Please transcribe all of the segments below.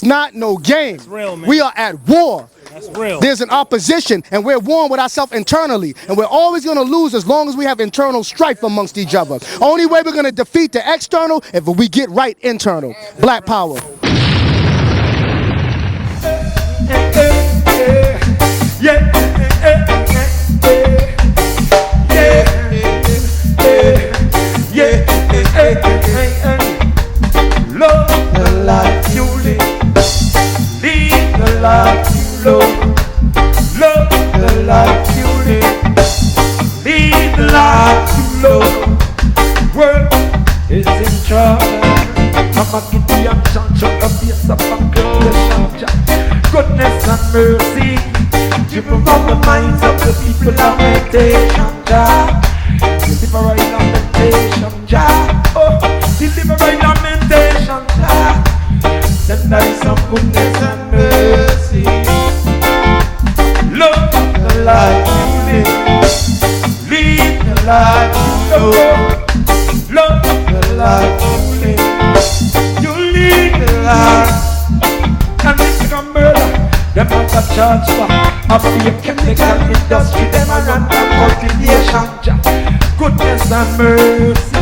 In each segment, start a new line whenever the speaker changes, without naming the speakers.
It's not no game.
That's real, man.
We are at war.
That's real.
There's an opposition, and we're warring with ourselves internally, and we're always going to lose as long as we have internal strife amongst each other. Only way we're going to defeat the external if we get right internal. Black power.
Love the life you live, lead the life you love. Love the life you live, lead the life you love. World is in trouble. I'ma get the action, shut the face up and girl the goodness and mercy, drip from the minds of the people of meditation, Jah. Deliver in lamentation, Jah. Oh, deliver in lamentation, Jah. Send us some goodness and mercy. Love the life you live, lead the life you love. Love the life you live, you lead the life. And it's a murder, them not a charge for. Of the chemical industry, them a run from cultivation. Goodness and mercy,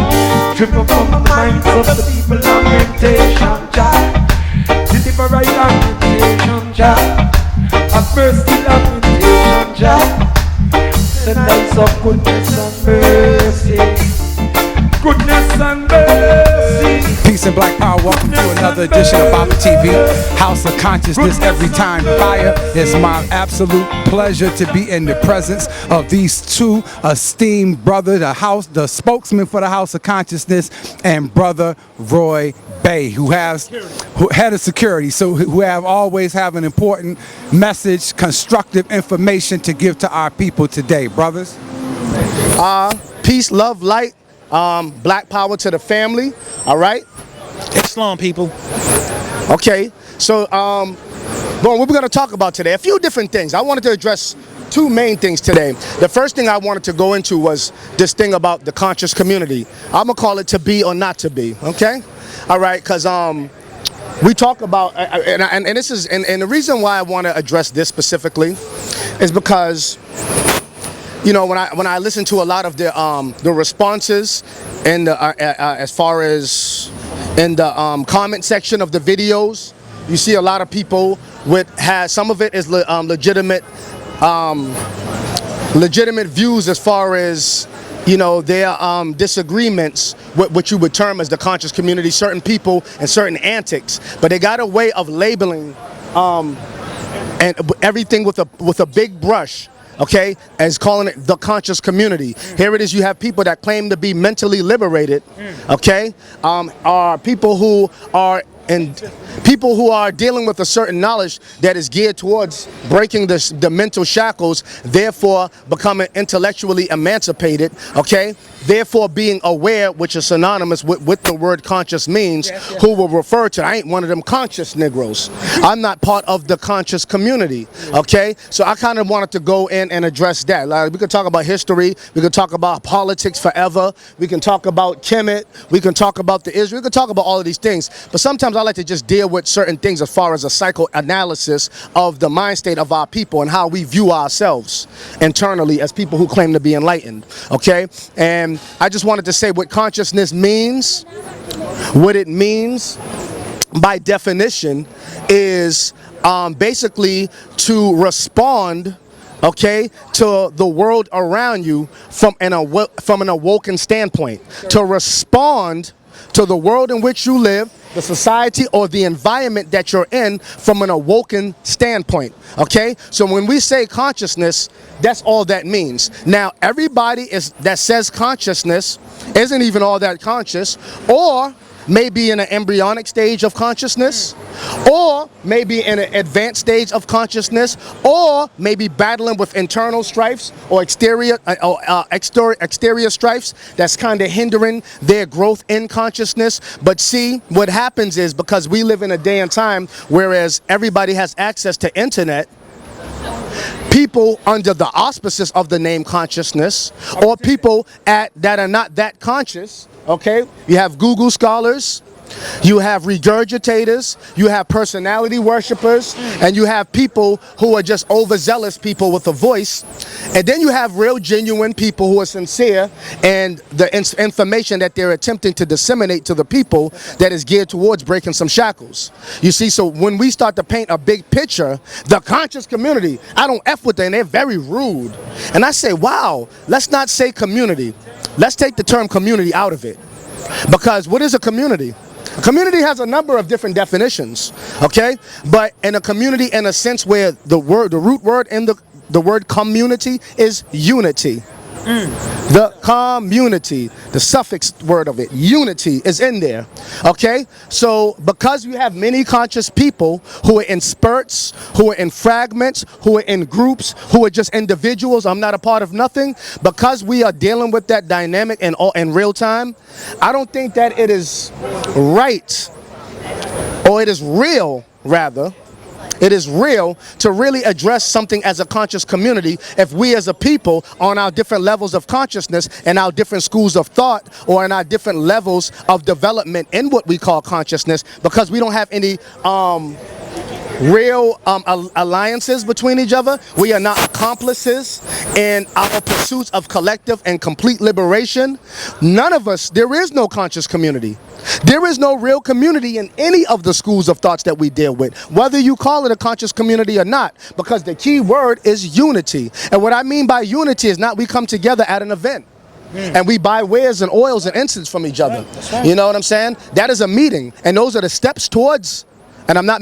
driven from the minds of the people of meditation, Jah. Deliver right lamentation, Jah. Have mercy, lamentation, Jah. Send us of goodness and mercy. Goodness and mercy.
Peace and black power. Welcome to another edition of Baba TV, House of Consciousness. Every time fire. It's my absolute pleasure to be in the presence of these two esteemed brothers, the spokesman for the House of Consciousness, and brother Roy Bay, who head of security, so who always have an important message, constructive information to give to our people today, brothers.
Peace, love, light. Black power to the family. All right.
Islam, people.
Okay. So, what we're going to talk about today, a few different things. I wanted to address two main things today. The first thing I wanted to go into was this thing about the conscious community. I'm gonna call it to be or not to be. Okay. All right. Because we talk about and this is and the reason why I want to address this specifically is because, you know, when I listen to a lot of the responses and as far as in the comment section of the videos, you see a lot of people some of it is legitimate views as far as, you know, their disagreements with what you would term as the conscious community, certain people and certain antics, but they got a way of labeling and everything with a big brush. Okay, as calling it the conscious community. Here it is, you have people that claim to be mentally liberated, okay, are people who are dealing with a certain knowledge that is geared towards breaking the mental shackles, therefore becoming intellectually emancipated, okay, therefore being aware, which is synonymous with the word conscious means, who will refer to, I ain't one of them conscious Negroes. I'm not part of the conscious community, okay? So I kind of wanted to go in and address that. Like, we could talk about history, we could talk about politics forever, we can talk about Kemet, we can talk about the Israel, we can talk about all of these things, but sometimes I like to just deal with certain things as far as a psychoanalysis of the mind state of our people and how we view ourselves internally as people who claim to be enlightened, okay? And I just wanted to say what consciousness means. What it means by definition is basically to respond, okay, to the world around you from an awoken standpoint. To respond to the world in which you live, the society or the environment that you're in from an awoken standpoint, okay? So when we say consciousness, that's all that means. Now, everybody that says consciousness isn't even all that conscious, or maybe in an embryonic stage of consciousness, or maybe in an advanced stage of consciousness, or maybe battling with internal strifes or exterior strifes that's kind of hindering their growth in consciousness. But see, what happens is, because we live in a day and time whereas everybody has access to internet, people under the auspices of the name consciousness, or people that are not that conscious, okay? You have Google scholars, You have regurgitators, you have personality worshipers, and you have people who are just overzealous people with a voice. And then you have real genuine people who are sincere, and the information that they're attempting to disseminate to the people that is geared towards breaking some shackles. You see, so when we start to paint a big picture, the conscious community, I don't F with them, they're very rude. And I say, wow, let's not say community. Let's take the term community out of it. Because what is a community? A community has a number of different definitions, okay? But in a community, in a sense where the root word in the word community is unity. The community, the suffix word of it, unity, is in there, okay? So because you have many conscious people who are in spurts, who are in fragments, who are in groups, who are just individuals, I'm not a part of nothing, because we are dealing with that dynamic in real time, I don't think that it is right, or it is real, rather, it is real to really address something as a conscious community if we as a people on our different levels of consciousness and our different schools of thought or in our different levels of development in what we call consciousness, because we don't have any real alliances between each other. We are not accomplices in our pursuits of collective and complete liberation. None of us, there is no conscious community. There is no real community in any of the schools of thoughts that we deal with, whether you call it a conscious community or not, because the key word is unity. And what I mean by unity is not we come together at an event and we buy wares and oils and incense from each other. Right. You know what I'm saying? That is a meeting, and those are the steps towards. And I'm not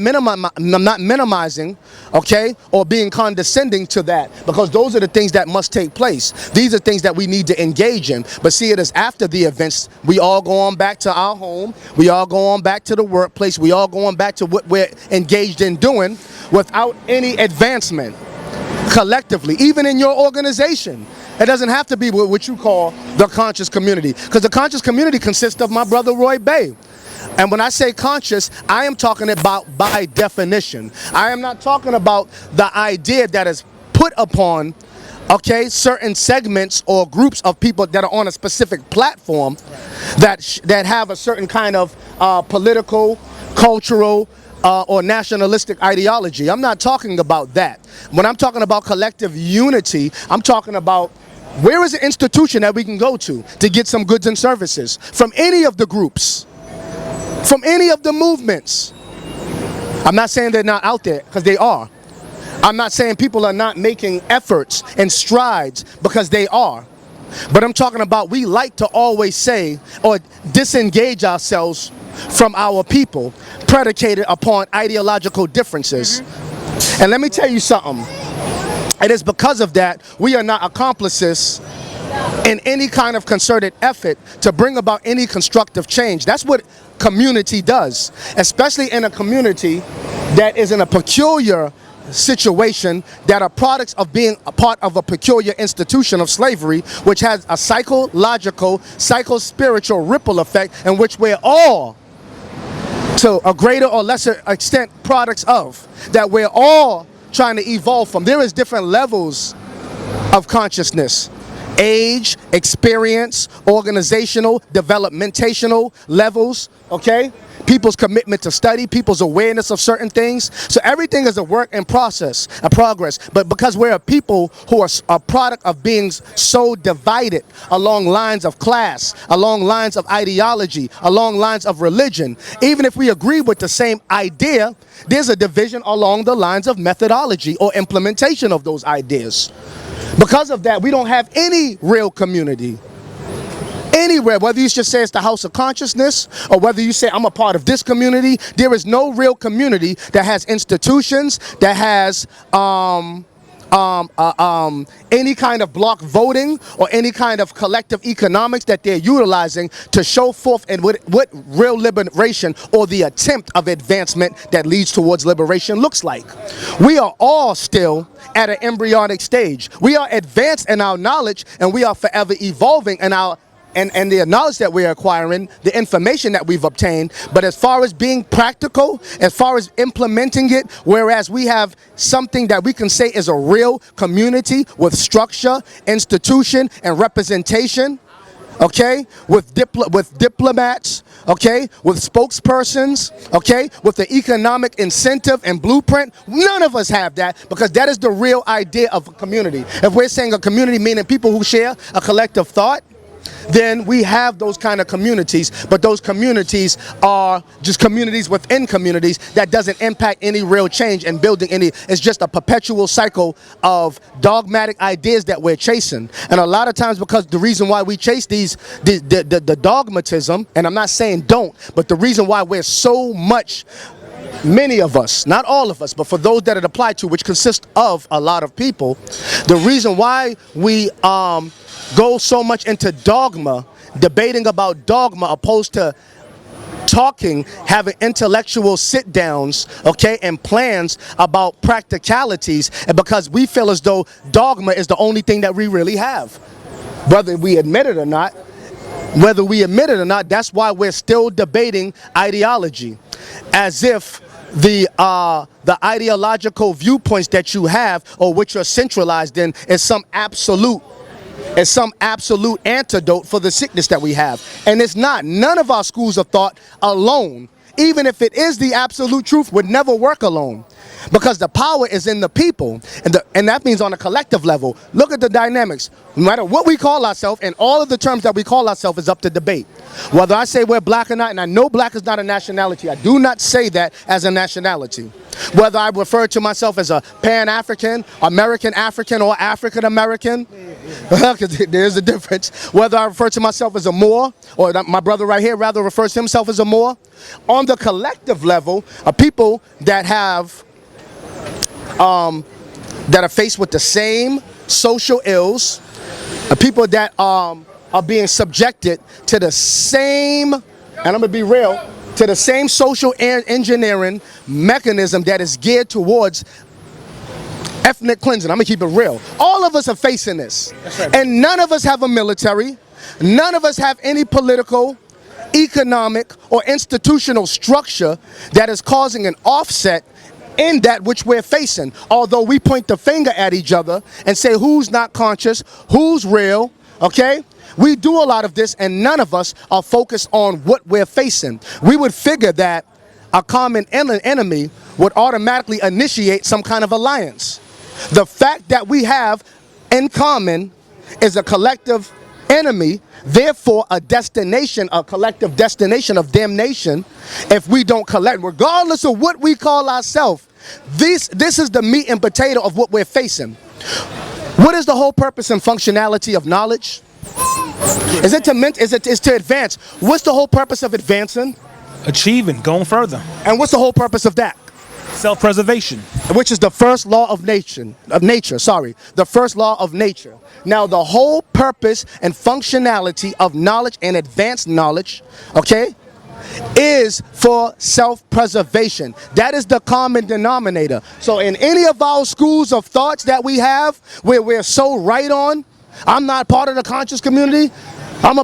minimizing, okay, or being condescending to that, because those are the things that must take place. These are things that we need to engage in. But see, it is after the events, we all go on back to our home, we all go on back to the workplace, we all go on back to what we're engaged in doing without any advancement collectively, even in your organization. It doesn't have to be what you call the conscious community, because the conscious community consists of my brother Roy Bay. And when I say conscious, I am talking about by definition. I am not talking about the idea that is put upon, okay, certain segments or groups of people that are on a specific platform that have a certain kind of political, cultural, or nationalistic ideology. I'm not talking about that. When I'm talking about collective unity, I'm talking about where is the institution that we can go to get some goods and services from any of the groups, from any of the movements. I'm not saying they're not out there, because they are. I'm not saying people are not making efforts and strides, because they are. But I'm talking about, we like to always say or disengage ourselves from our people predicated upon ideological differences. And let me tell you something. It is because of that we are not accomplices in any kind of concerted effort to bring about any constructive change. That's what community does, especially in a community that is in a peculiar situation, that are products of being a part of a peculiar institution of slavery, which has a psychological, psycho-spiritual ripple effect in which we're all, to a greater or lesser extent, products of, that we're all trying to evolve from. There is different levels of consciousness: age, experience, organizational, developmentational levels, okay? People's commitment to study, people's awareness of certain things. So everything is a work in process, a progress. But because we're a people who are a product of being so divided along lines of class, along lines of ideology, along lines of religion, even if we agree with the same idea, there's a division along the lines of methodology or implementation of those ideas. Because of that, we don't have any real community anywhere, whether you just say it's the House of Consciousness or whether you say I'm a part of this community. There is no real community that has institutions, that has any kind of block voting or any kind of collective economics that they're utilizing to show forth and what real liberation or the attempt of advancement that leads towards liberation looks like. We are all still at an embryonic stage. We are advanced in our knowledge, and we are forever evolving in our and the knowledge that we're acquiring, the information that we've obtained. But as far as being practical, as far as implementing it, whereas we have something that we can say is a real community with structure, institution, and representation, okay, with diplomats, okay, with spokespersons, okay, with the economic incentive and blueprint. None of us have that, because that is the real idea of a community. If we're saying a community meaning people who share a collective thought, then we have those kind of communities, but those communities are just communities within communities that doesn't impact any real change and building any. It's just a perpetual cycle of dogmatic ideas that we're chasing. And a lot of times, because the reason why we chase the dogmatism, and I'm not saying don't, but the reason why we're so much, many of us, not all of us, but for those that it applied to, which consists of a lot of people, the reason why we go so much into dogma, debating about dogma, opposed to talking, having intellectual sit downs, okay, and plans about practicalities, and because we feel as though dogma is the only thing that we really have, whether we admit it or not. That's why we're still debating ideology, as if the ideological viewpoints that you have, or which you're centralized in, is some absolute antidote for the sickness that we have. And it's not. None of our schools of thought alone, even if it is the absolute truth, would never work alone, because the power is in the people, and that means on a collective level. Look at the dynamics. No matter what we call ourselves, and all of the terms that we call ourselves is up to debate. Whether I say we're black or not, and I know black is not a nationality, I do not say that as a nationality. Whether I refer to myself as a Pan-African, American African, or African American, because there's a difference. Whether I refer to myself as a Moor, or my brother right here rather refers to himself as a Moor. On the collective level, people that have that are faced with the same social ills, people that are being subjected to the same, and I'm gonna be real, to the same social engineering mechanism that is geared towards ethnic cleansing. I'm gonna keep it real. All of us are facing this. That's right. And none of us have a military, none of us have any political, economic, or institutional structure that is causing an offset in that which we're facing. Although we point the finger at each other and say who's not conscious, who's real, okay? We do a lot of this, and none of us are focused on what we're facing. We would figure that a common enemy would automatically initiate some kind of alliance. The fact that we have in common is a collective enemy, therefore a destination, a collective destination of damnation if we don't collect, regardless of what we call ourselves. This is the meat and potato of what we're facing. What is the whole purpose and functionality of knowledge? Is it to advance? What's the whole purpose of advancing?
Achieving, going further.
And what's the whole purpose of that?
Self-preservation.
Which is the first law of nature. The first law of nature. Now, the whole purpose and functionality of knowledge and advanced knowledge, okay, is for self-preservation. That is the common denominator. So in any of our schools of thoughts that we have, where we're so right on, I'm not part of the conscious community. I am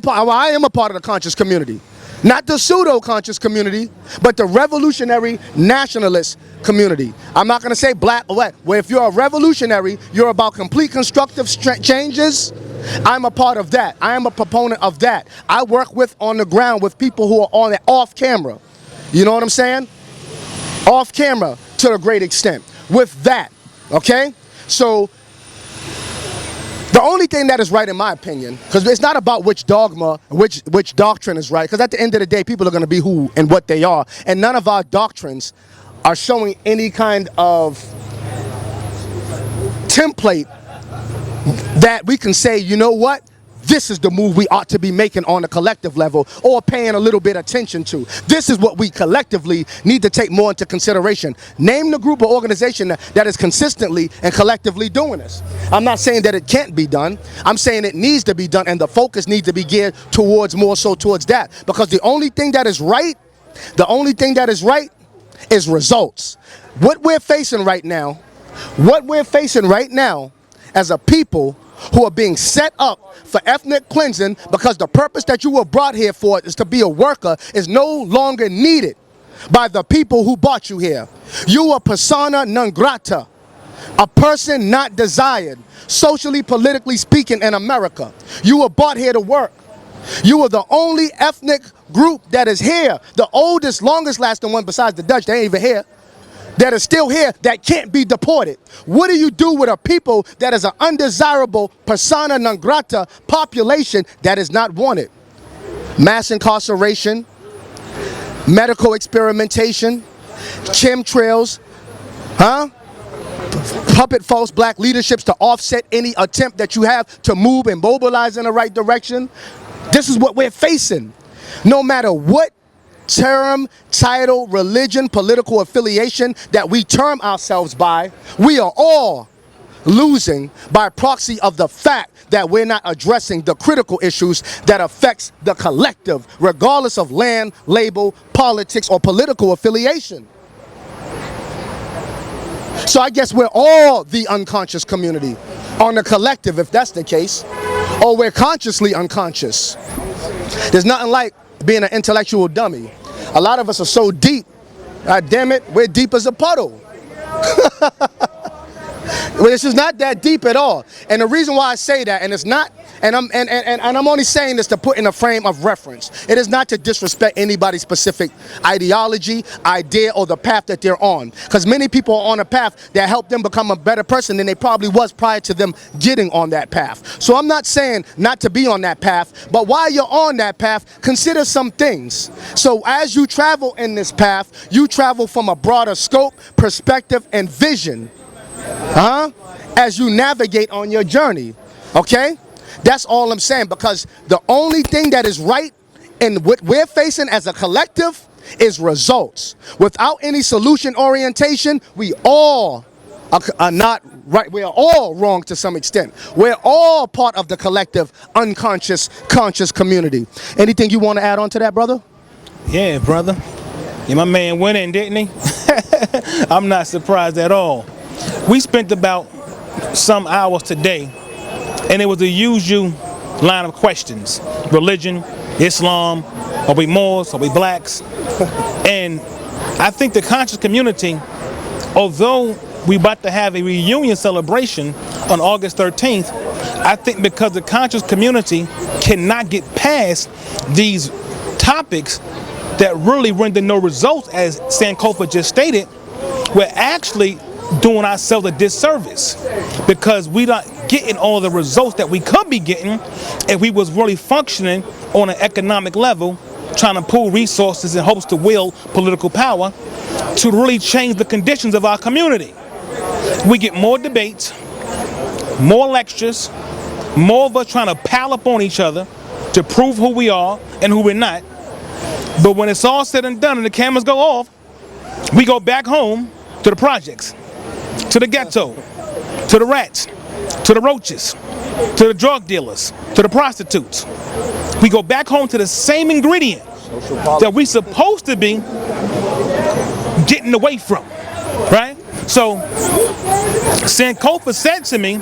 a part of the conscious community. Not the pseudo-conscious community, but the revolutionary nationalist community. I'm not going to say black or white. Where if you're a revolutionary, you're about complete constructive changes. I'm a part of that. I am a proponent of that. I work with on the ground with people who are on it off camera. You know what I'm saying? Off camera to a great extent with that. Okay? So the only thing that is right, in my opinion, because it's not about which dogma, which doctrine is right, because at the end of the day, people are going to be who and what they are, and none of our doctrines are showing any kind of template that we can say, you know what, this is the move we ought to be making on a collective level, or paying a little bit attention to. This is what we collectively need to take more into consideration. Name the group or organization that is consistently and collectively doing this. I'm not saying that it can't be done. I'm saying it needs to be done, and the focus needs to be geared towards more so towards that. Because the only thing that is right is results. What we're facing right now as a people who are being set up for ethnic cleansing, because the purpose that you were brought here for is to be a worker, is no longer needed by the people who brought you here. You are persona non grata, a person not desired, socially, politically speaking, in America. You were brought here to work. You are the only ethnic group that is here, the oldest, longest lasting one besides the Dutch, they ain't even here, that is still here, that can't be deported. What do you do with a people that is an undesirable persona non grata population that is not wanted? Mass incarceration, medical experimentation, chemtrails, puppet false black leaderships to offset any attempt that you have to move and mobilize in the right direction. This is what we're facing. No matter what term, title, religion, political affiliation that we term ourselves by, we are all losing by proxy of the fact that we're not addressing the critical issues that affects the collective, regardless of land, label, politics, or political affiliation. So I guess we're all the unconscious community on the collective, if that's the case, or we're consciously unconscious. There's nothing like being an intellectual dummy. A lot of us are so deep, God damn it, we're deep as a puddle. Well, this is not that deep at all. And the reason why I say that, and it's not, and I'm only saying this to put in a frame of reference. It is not to disrespect anybody's specific ideology, idea, or the path that they're on. Because many people are on a path that helped them become a better person than they probably was prior to them getting on that path. So I'm not saying not to be on that path, but while you're on that path, consider some things. So as you travel in this path, you travel from a broader scope, perspective, and vision. As you navigate on your journey, okay? That's all I'm saying, because the only thing that is right in what we're facing as a collective is results. Without any solution orientation, we all are not right. We are all wrong to some extent. We're all part of the collective, unconscious, conscious community. Anything you want to add on to that, brother?
Yeah, brother. Yeah, my man went in, didn't he? I'm not surprised at all. We spent about some hours today, and it was the usual line of questions. Religion, Islam, are we Moors, are we blacks? And I think the conscious community, although we're about to have a reunion celebration on August 13th, I think because the conscious community cannot get past these topics that really render no results, as Sankofa just stated, we're actually doing ourselves a disservice, because we're not getting all the results that we could be getting if we was really functioning on an economic level, trying to pool resources in hopes to wield political power to really change the conditions of our community. We get more debates, more lectures, more of us trying to pile up on each other to prove who we are and who we're not. But when it's all said and done and the cameras go off, we go back home to the projects, to the ghetto, to the rats, to the roaches, to the drug dealers, to the prostitutes. We go back home to the same ingredient that we supposed to be getting away from, right? So Sankofa said to me,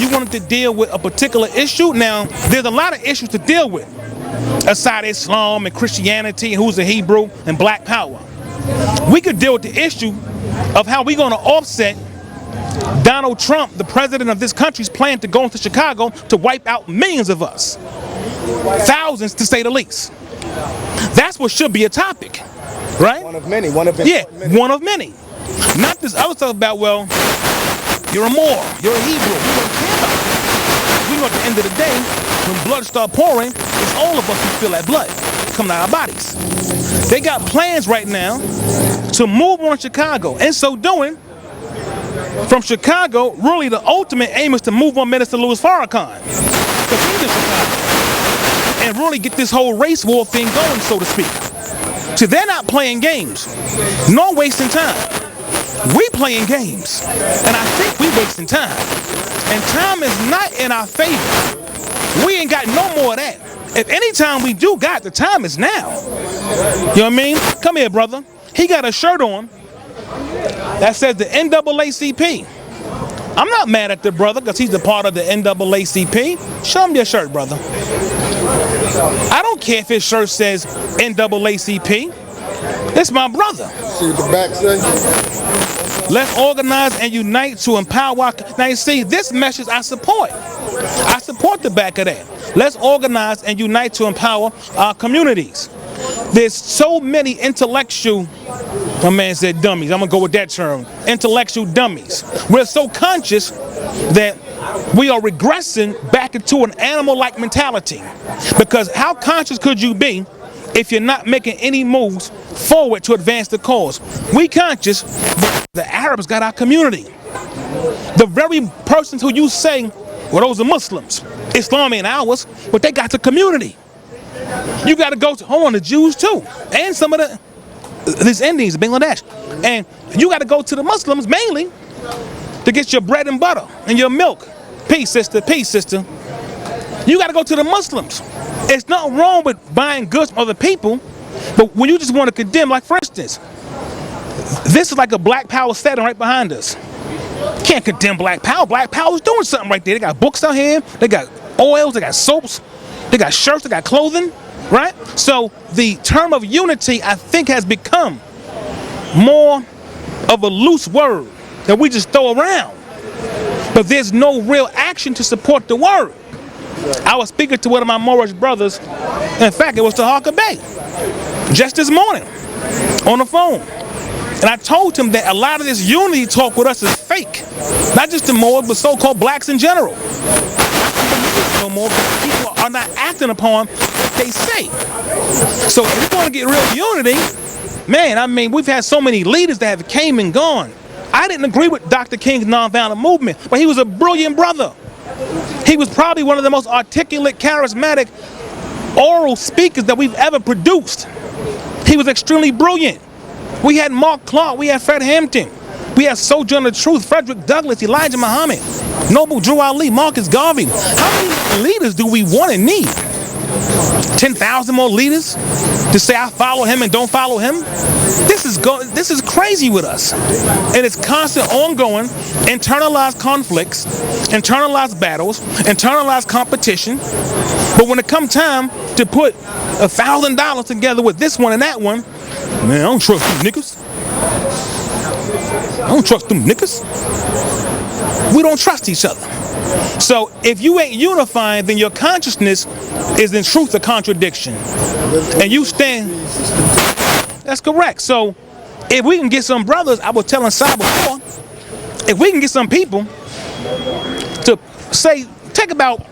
you wanted to deal with a particular issue. Now, there's a lot of issues to deal with, aside Islam and Christianity and who's a Hebrew and black power. We could deal with the issue of how we're going to offset Donald Trump, the president of this country's plan to go into Chicago to wipe out millions of us. Thousands, to say the least. That's what should be a topic, right?
One of many. One of
many. Not this other stuff about, well, you're a Moor, you're a Hebrew. We don't care about that. We know at the end of the day, when blood starts pouring, it's all of us who feel that blood coming out of our bodies. They got plans right now to move on to Chicago. And so doing, from Chicago, really the ultimate aim is to move on Minister Louis Farrakhan, because he's in Chicago, and really get this whole race war thing going, so to speak. So they're not playing games, nor wasting time. We playing games, and I think we wasting time. And time is not in our favor. We ain't got no more of that. If any time we do got, the time is now. You know what I mean? Come here, brother. He got a shirt on that says the NAACP. I'm not mad at the brother because he's a part of the NAACP. Show him your shirt, brother. I don't care if his shirt says NAACP. It's my brother.
See what the back say?
Let's organize and unite to empower our... Now you see, this message I support. I support the back of that. Let's organize and unite to empower our communities. There's so many intellectual, my man said dummies, I'm gonna go with that term, intellectual dummies. We're so conscious that we are regressing back into an animal-like mentality. Because how conscious could you be if you're not making any moves forward to advance the cause? We conscious, but the Arabs got our community. The very persons who you say, well, those are Muslims, Islam ain't ours, but they got the community. You got to go to, hold on, the Jews too, and some of these Indians, Bangladesh, and you got to go to the Muslims mainly to get your bread and butter and your milk. Peace, sister. Peace, sister. You got to go to the Muslims. It's not wrong with buying goods from other people, but when you just want to condemn, like for instance, this is like a Black Power setting right behind us. Can't condemn Black Power. Black Power is doing something right there. They got books out here. They got oils. They got soaps. They got shirts. They got clothing. Right? So the term of unity, I think, has become more of a loose word that we just throw around. But there's no real action to support the word. I was speaking to one of my Moorish brothers. In fact, it was to Harker Bay just this morning on the phone. And I told him that a lot of this unity talk with us is fake. Not just the Moors, but so-called blacks in general. No more, because people are not acting upon what they say. So if we want to get real unity, man, I mean, we've had so many leaders that have came and gone. I didn't agree with Dr. King's nonviolent movement, but he was a brilliant brother. He was probably one of the most articulate, charismatic, oral speakers that we've ever produced. He was extremely brilliant. We had Mark Clark, we had Fred Hampton, we had Sojourner Truth, Frederick Douglass, Elijah Muhammad, Noble Drew Ali, Marcus Garvey. How many leaders do we want and need? 10,000 more leaders to say I follow him and don't follow him? This is crazy with us. And it's constant, ongoing, internalized conflicts, internalized battles, internalized competition. But when it comes time to put $1,000 together with this one and that one, man, I don't trust them niggas. I don't trust them niggas. We don't trust each other. So if you ain't unifying, then your consciousness is in truth a contradiction. And you stand. That's correct. So if we can get some brothers, I was telling Sai before, if we can get some people to say, take about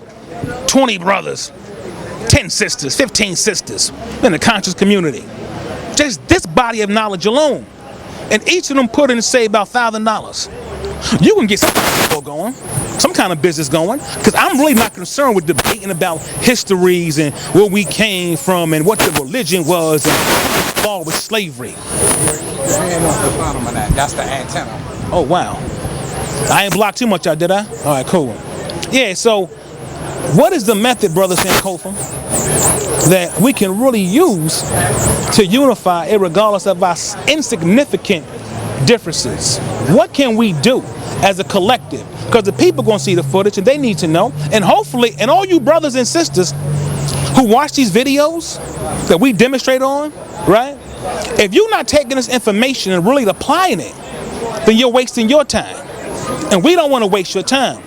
20 brothers, 10 sisters, 15 sisters in the conscious community. Just this body of knowledge alone. And each of them put in, say, about $1,000. You can get something going, some kind of business going, because I'm really not concerned with debating about histories and where we came from and what the religion was and fall with slavery.
Your hand on the bottom of that. That's the antenna.
Oh, wow. I ain't blocked too much out, did I? All right, cool. Yeah, so what is the method, Brother Sankofa, that we can really use to unify regardless of our insignificant differences? What can we do as a collective? Because the people are going to see the footage and they need to know. And hopefully, and all you brothers and sisters who watch these videos that we demonstrate on, right? If you're not taking this information and really applying it, then you're wasting your time. And we don't want to waste your time.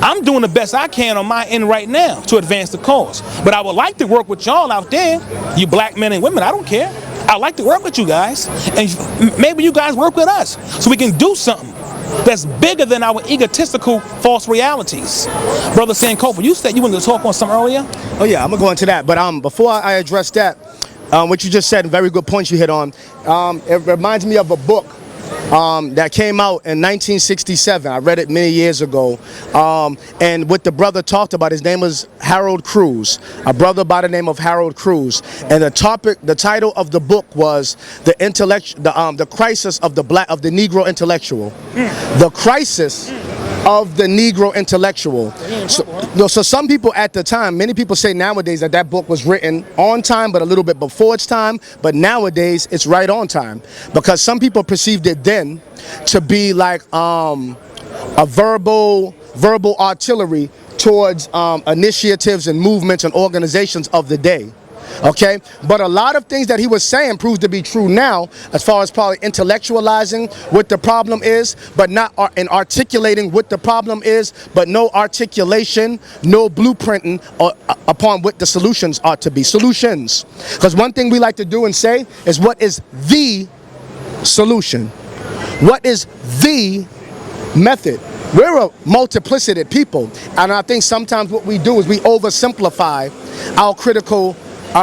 I'm doing the best I can on my end right now to advance the cause. But I would like to work with y'all out there, you black men and women. I don't care. I'd like to work with you guys. And maybe you guys work with us so we can do something that's bigger than our egotistical false realities. Brother Sankofa, you said you wanted to talk on something earlier?
Oh yeah, I'm gonna go into that. But before I address that, what you just said, very good points you hit on. It reminds me of a book that came out in 1967. I read it many years ago. And what the brother talked about, his name was Harold Cruz, a brother by the name of Harold Cruz. And the title of the book was the crisis of the Negro intellectual. The crisis of the Negro intellectual. So some people at the time, many people say nowadays that book was written on time, but a little bit before its time. But nowadays, it's right on time, because some people perceived it then to be like a verbal artillery towards initiatives and movements and organizations of the day. okay? But a lot of things that he was saying proves to be true now, as far as probably intellectualizing what the problem is, but not in articulating what the problem is, but no articulation, no blueprinting upon what the solutions ought to be. Solutions. Because one thing we like to do and say is, what is the solution? What is the method? We're a multiplicity people, and I think sometimes what we do is we oversimplify our critical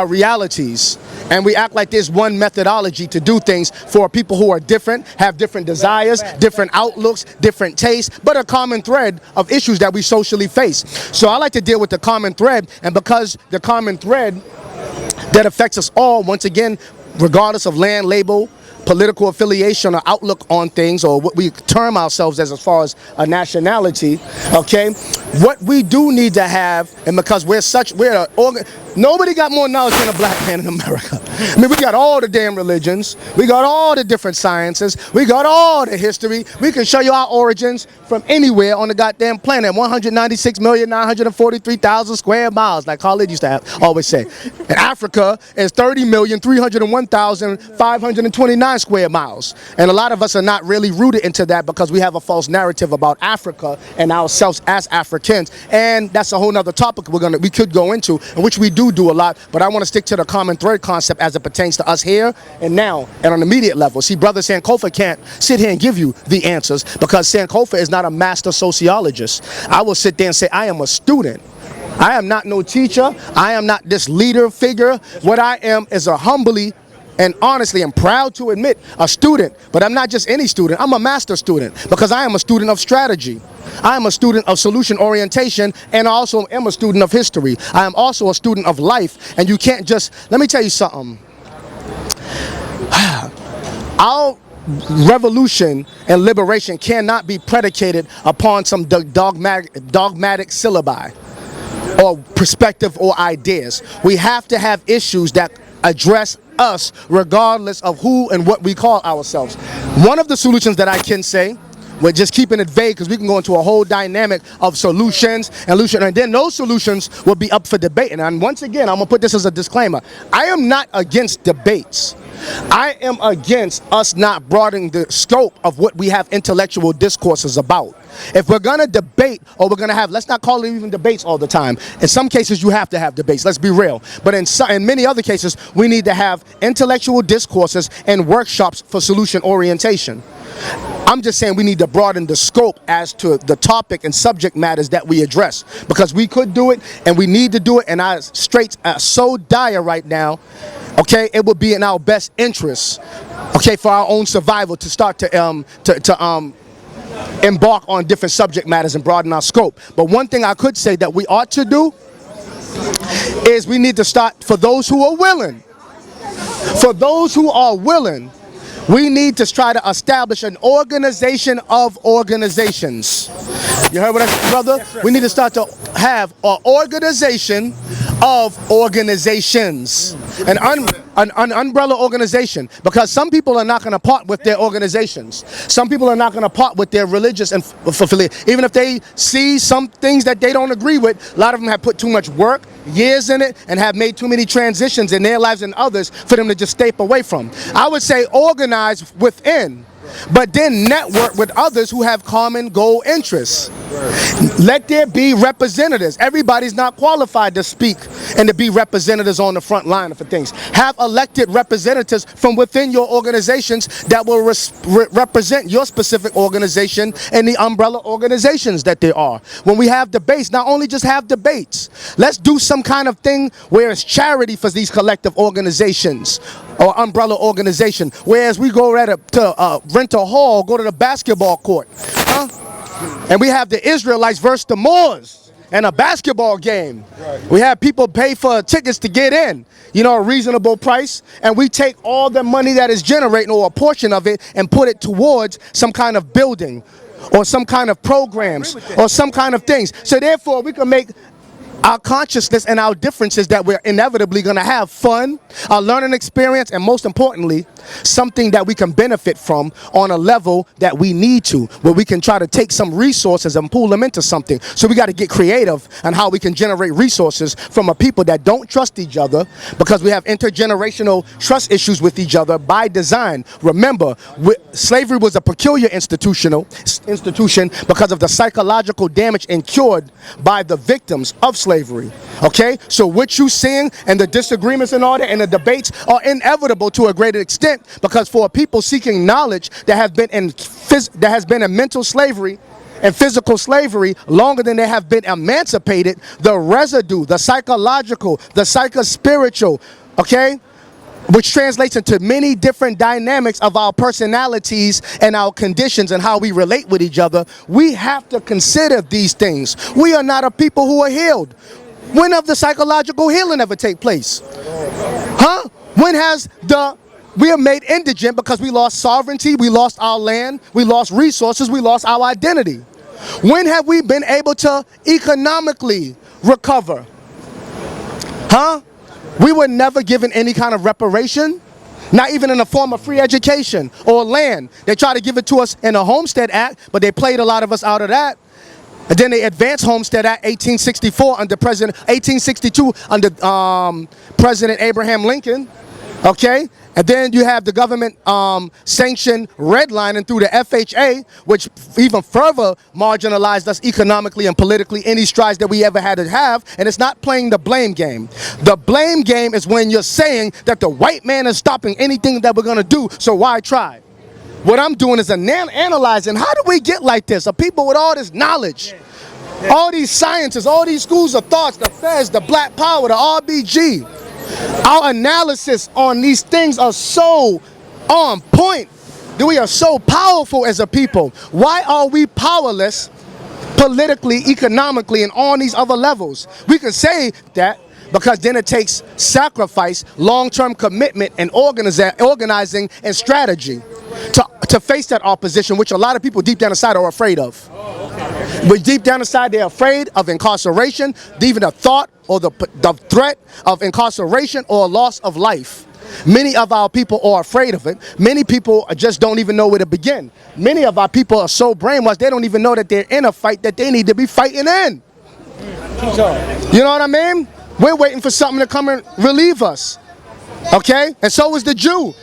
realities, and we act like there's one methodology to do things for people who are different, have different desires, different outlooks, different tastes, but a common thread of issues that we socially face. So I like to deal with the common thread, and because the common thread that affects us all, once again, regardless of land, label, political affiliation, or outlook on things, or what we term ourselves as far as a nationality, okay? What we do need to have, and because nobody got more knowledge than a black man in America. I mean, we got all the damn religions, we got all the different sciences, we got all the history. We can show you our origins from anywhere on the goddamn planet. 196,943,000 square miles, like Khalid used to always say. And Africa is 30,301,529 square miles. And a lot of us are not really rooted into that because we have a false narrative about Africa and ourselves as Africans. And that's a whole nother topic we could go into, in which we do a lot, but I want to stick to the common thread concept as it pertains to us here and now and on the immediate level. See, Brother Sankofa can't sit here and give you the answers because Sankofa is not a master sociologist. I will sit there and say, I am a student. I am not no teacher. I am not this leader figure. What I am is a humbly and honestly, I'm proud to admit, a student. But I'm not just any student. I'm a master student because I am a student of strategy. I am a student of solution orientation, and I also am a student of history. I am also a student of life, and you can't just, let me tell you something. Our revolution and liberation cannot be predicated upon some dogmatic syllabi or perspective or ideas. We have to have issues that address us regardless of who and what we call ourselves. One of the solutions that I can say, we're just keeping it vague because we can go into a whole dynamic of solutions and then those solutions will be up for debate. And once again, I'm gonna put this as a disclaimer. I am not against debates. I am against us not broadening the scope of what we have intellectual discourses about. If we're gonna debate, or we're gonna have, let's not call it even debates all the time. In some cases you have to have debates, let's be real. But in many other cases, we need to have intellectual discourses and workshops for solution orientation. I'm just saying we need to broaden the scope as to the topic and subject matters that we address, because we could do it and we need to do it, and our straits are so dire right now. Okay, it would be in our best interest, okay, for our own survival to start to embark on different subject matters and broaden our scope. But one thing I could say that we ought to do is we need to start, for those who are willing, we need to try to establish an organization of organizations. You heard what I said, brother? Yes, sir. We need to start to have an organization of organizations, an umbrella organization, because some people are not going to part with their organizations. Some people are not going to part with their religious and affiliate. Even if they see some things that they don't agree with, a lot of them have put too much work, years in it, and have made too many transitions in their lives and others for them to just step away from. I would say organize within, but then network with others who have common goal interests. Let there be representatives. Everybody's not qualified to speak and to be representatives on the front line for things. Have elected representatives from within your organizations that will represent your specific organization and the umbrella organizations that there are. When we have debates, not only just have debates, let's do some kind of thing where it's charity for these collective organizations or umbrella organization. Whereas we go to rent a hall, go to the basketball court, and we have the Israelites versus the Moors and a basketball game. We have people pay for tickets to get in, a reasonable price, and we take all the money that is generating, or a portion of it, and put it towards some kind of building or some kind of programs or some kind of things. So therefore we can make our consciousness and our differences that we're inevitably going to have fun, a learning experience, and most importantly, something that we can benefit from on a level that we need to, where we can try to take some resources and pull them into something. So we got to get creative on how we can generate resources from a people that don't trust each other, because we have intergenerational trust issues with each other by design. Remember, slavery was a peculiar institution because of the psychological damage incurred by the victims of slavery. Okay, so what you seeing and the disagreements and all that and the debates are inevitable to a greater extent, because for people seeking knowledge that have been in mental slavery and physical slavery longer than they have been emancipated, the residue, the psychological, the psychospiritual, okay, which translates into many different dynamics of our personalities and our conditions and how we relate with each other. We have to consider these things. We are not a people who are healed. When have the psychological healing ever take place? Huh? When has we are made indigent because we lost sovereignty, we lost our land, we lost resources, we lost our identity? When have we been able to economically recover? Huh? We were never given any kind of reparation, not even in the form of free education or land. They tried to give it to us in a Homestead Act, but they played a lot of us out of that. And then they advanced Homestead Act 1864 under 1862 under President Abraham Lincoln. Okay, and then you have the government sanctioned redlining through the FHA, which even further marginalized us economically and politically, any strides that we ever had to have. And it's not playing the blame game. The blame game is when you're saying that the white man is stopping anything that we're gonna do, so why try? What I'm doing is analyzing, how do we get like this? A people with all this knowledge, all these sciences, all these schools of thoughts, the Feds, the Black Power, the RBG. Our analysis on these things are so on point, that we are so powerful as a people. Why are we powerless politically, economically, and on these other levels? We can say that because then it takes sacrifice, long-term commitment, and organizing and strategy to face that opposition, which a lot of people deep down inside are afraid of. But deep down inside, they're afraid of incarceration, even the thought or the threat of incarceration or loss of life. Many of our people are afraid of it. Many people just don't even know where to begin. Many of our people are so brainwashed, they don't even know that they're in a fight that they need to be fighting in. You know what I mean? We're waiting for something to come and relieve us. Okay? And so is the Jew.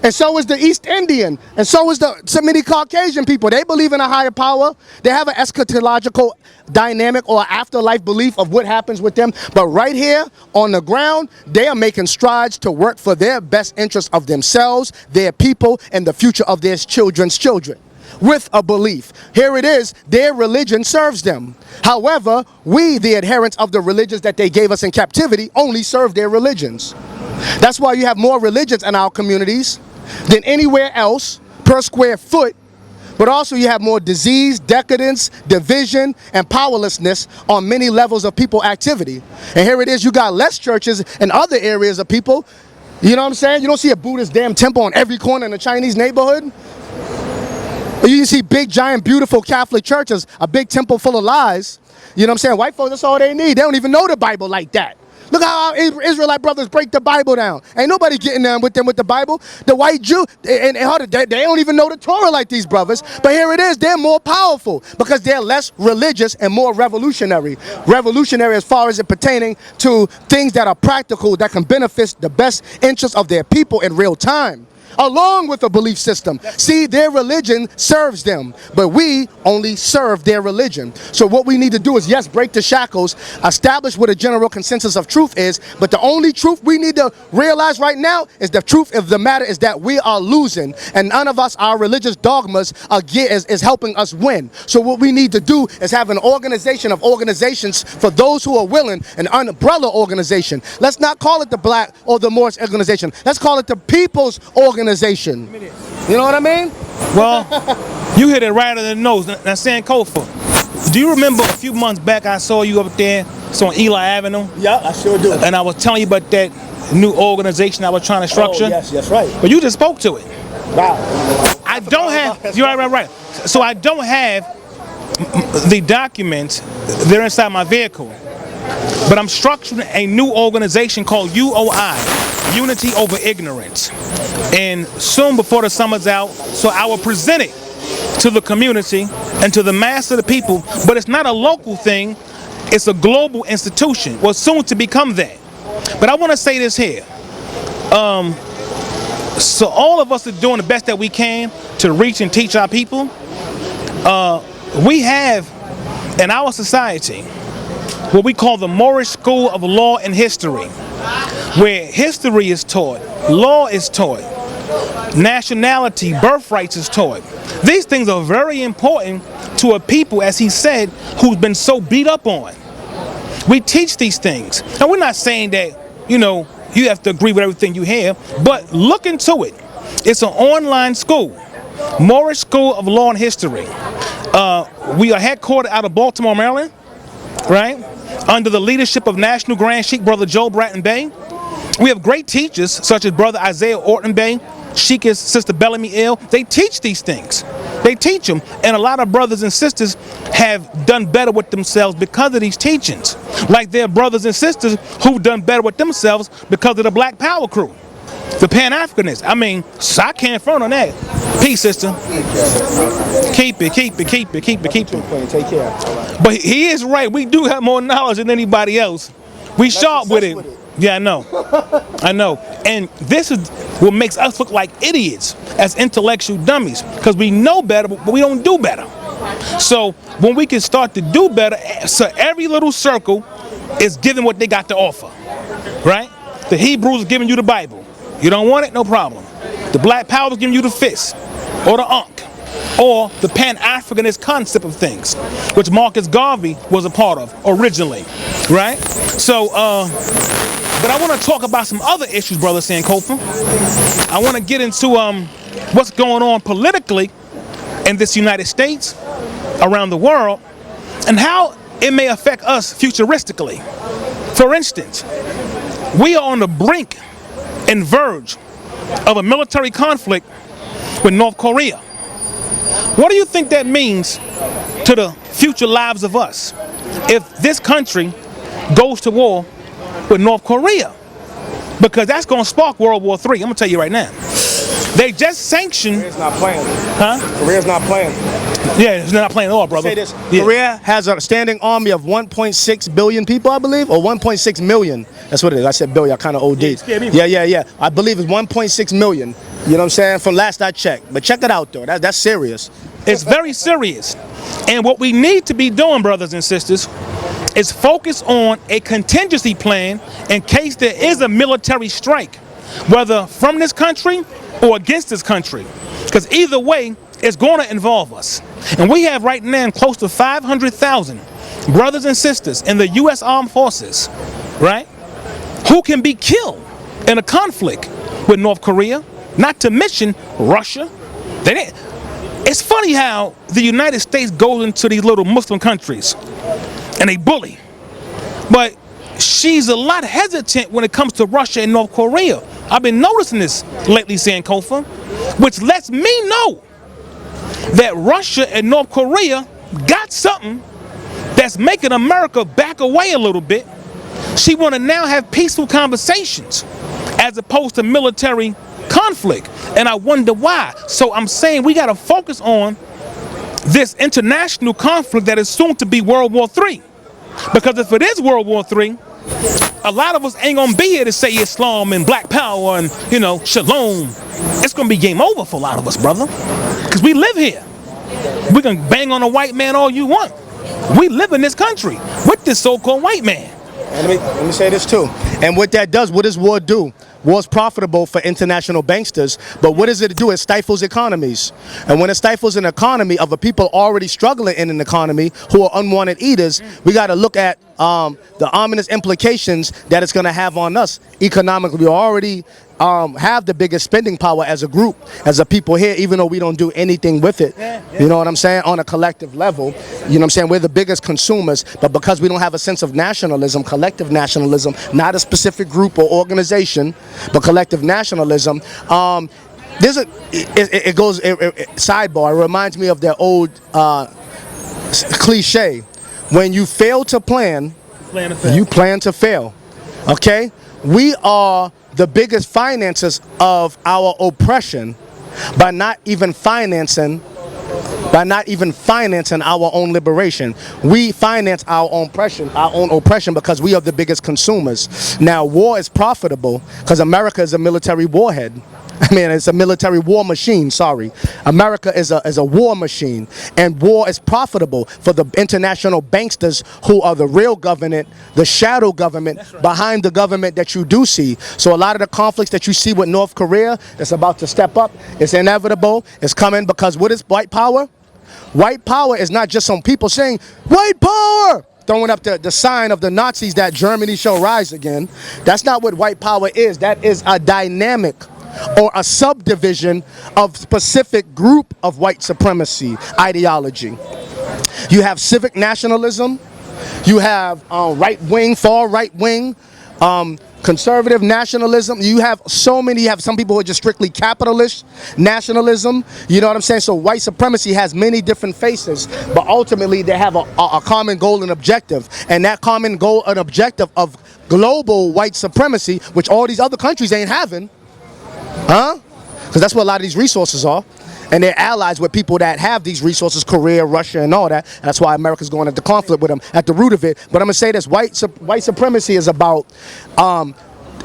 And so is the East Indian, and so is so many Caucasian people. They believe in a higher power. They have an eschatological dynamic or afterlife belief of what happens with them. But right here on the ground, they are making strides to work for their best interest of themselves, their people, and the future of their children's children. With a belief. Here it is, their religion serves them. However, we, the adherents of the religions that they gave us in captivity, only serve their religions. That's why you have more religions in our communities than anywhere else per square foot, but also you have more disease, decadence, division, and powerlessness on many levels of people activity. And here it is, you got less churches in other areas of people. You know what I'm saying? You don't see a Buddhist damn temple on every corner in a Chinese neighborhood. You see big, giant, beautiful Catholic churches, a big temple full of lies. You know what I'm saying? White folks, that's all they need. They don't even know the Bible like that. Look how our Israelite brothers break the Bible down. Ain't nobody getting down with them with the Bible. The white Jew, they don't even know the Torah like these brothers. But here it is, they're more powerful because they're less religious and more revolutionary. Revolutionary as far as it pertaining to things that are practical, that can benefit the best interests of their people in real time, along with a belief system. See, their religion serves them, but we only serve their religion. So what we need to do is, yes, break the shackles, establish what a general consensus of truth is, but the only truth we need to realize right now is the truth of the matter is that we are losing, and none of us, our religious dogmas, is helping us win. So what we need to do is have an organization of organizations for those who are willing, an umbrella organization. Let's not call it the Black or the Moorish organization. Let's call it the People's Organization. You know what I mean?
Well, you hit it right on the nose. Now, Sankofa, do you remember a few months back I saw you up there, it's on Eli Avenue?
Yeah, I sure do.
And I was telling you about that new organization I was trying to structure.
Oh, yes, that's right.
But you just spoke to it.
Wow.
I don't have, you're right. So I don't have the documents. They're inside my vehicle. but I'm structuring a new organization called UOI, Unity Over Ignorance. And soon before the summer's out, so I will present it to the community and to the mass of the people, but it's not a local thing, it's a global institution, well, soon to become that. But I want to say this here. So all of us are doing the best that we can to reach and teach our people. We have in our society what we call the Moorish School of Law and History, where history is taught, law is taught, nationality, birthrights is taught. These things are very important to a people, as he said, who's been so beat up on. We teach these things. And we're not saying that, you know, you have to agree with everything you hear, but look into it. It's an online school, Moorish School of Law and History. We are headquartered out of Baltimore, Maryland, right? Under the leadership of National Grand Sheikh Brother Joe Bratton Bey. We have great teachers such as Brother Isaiah Orton Bey, Sheikh is Sister Bellamy Ill. They teach these things. They teach them, and a lot of brothers and sisters have done better with themselves because of these teachings. Like their brothers and sisters who've done better with themselves because of the Black Power crew, the Pan-Africanists. I mean, so I can't front on that. Peace, sister. Keep it.
Take care.
But he is right. We do have more knowledge than anybody else. We sharp with it. Yeah, I know. I know. And this is what makes us look like idiots as intellectual dummies, because we know better, but we don't do better. So when we can start to do better, so every little circle is giving what they got to offer, right? The Hebrews are giving you the Bible. You don't want it? No problem. The Black Power is giving you the fist or the Ankh or the Pan-Africanist concept of things, which Marcus Garvey was a part of originally, right? So, but I want to talk about some other issues, Brother Sankofa. I want to get into what's going on politically in this United States, around the world, and how it may affect us futuristically. For instance, we are on the brink and verge of a military conflict with North Korea. What do you think that means to the future lives of us if this country goes to war with North Korea? Because that's going to spark World War III. I'm going to tell you right now. They just sanctioned.
Korea's not playing.
Huh?
Korea's not playing.
Yeah, it's not playing at all, brother.
Say this.
Yeah.
Korea has a standing army of 1.6 billion people, I believe, or 1.6 million. That's what it is. I said billion. I kind of OD'd. Yeah. I believe it's 1.6 million. You know what I'm saying? From last I checked. But check it out, though. That's serious.
It's very serious. And what we need to be doing, brothers and sisters, is focus on a contingency plan in case there is a military strike, whether from this country or against this country. Because either way, it's going to involve us. And we have right now close to 500,000 brothers and sisters in the U.S. Armed Forces, right, who can be killed in a conflict with North Korea, not to mention Russia. It's funny how the United States goes into these little Muslim countries and they bully. But she's a lot hesitant when it comes to Russia and North Korea. I've been noticing this lately, Sankofa, which lets me know that Russia and North Korea got something that's making America back away a little bit. She want to now have peaceful conversations as opposed to military conflict, and I wonder why. So I'm saying we got to focus on this international conflict that is soon to be World War III, because if it is World War III, a lot of us ain't gonna be here to say Islam and Black Power and, you know, Shalom. It's gonna be game over for a lot of us, brother, because we live here. We can bang on a white man all you want. We live in this country with this so-called white man.
And let me say this too. And what that does, what does war do? War's profitable for international banksters, but what does it do? It stifles economies. And when it stifles an economy of a people already struggling in an economy who are unwanted eaters, we got to look at the ominous implications that it's going to have on us economically. We already have the biggest spending power as a group, as a people here, even though we don't do anything with it. You know what I'm saying? On a collective level, you know what I'm saying? We're the biggest consumers, but because we don't have a sense of nationalism, collective nationalism, not a specific group or organization, but collective nationalism, there's sidebar, it reminds me of that old cliche. When you fail to plan,
Plan to fail.
You plan to fail. Okay? We are the biggest financiers of our oppression by not even financing our own liberation. We finance our own oppression because we are the biggest consumers. Now, war is profitable because America is a military warhead. I mean, it's a military war machine, sorry. America is a war machine, and war is profitable for the international banksters who are the real government, the shadow government behind the government that you do see. So a lot of the conflicts that you see with North Korea that's about to step up, it's inevitable, it's coming because what is white power? White power is not just some people saying, white power! Throwing up the sign of the Nazis that Germany shall rise again. That's not what white power is. That is a dynamic or a subdivision of specific group of white supremacy ideology. You have civic nationalism, you have right-wing, far right-wing, conservative nationalism. You have some people who are just strictly capitalist nationalism. You know what I'm saying? So white supremacy has many different faces, but ultimately they have a common goal and objective. And that common goal and objective of global white supremacy, which all these other countries ain't having, huh? Because that's where a lot of these resources are. And they're allies with people that have these resources, Korea, Russia, and all that. And that's why America's going into conflict with them at the root of it. But I'm going to say this, white supremacy is about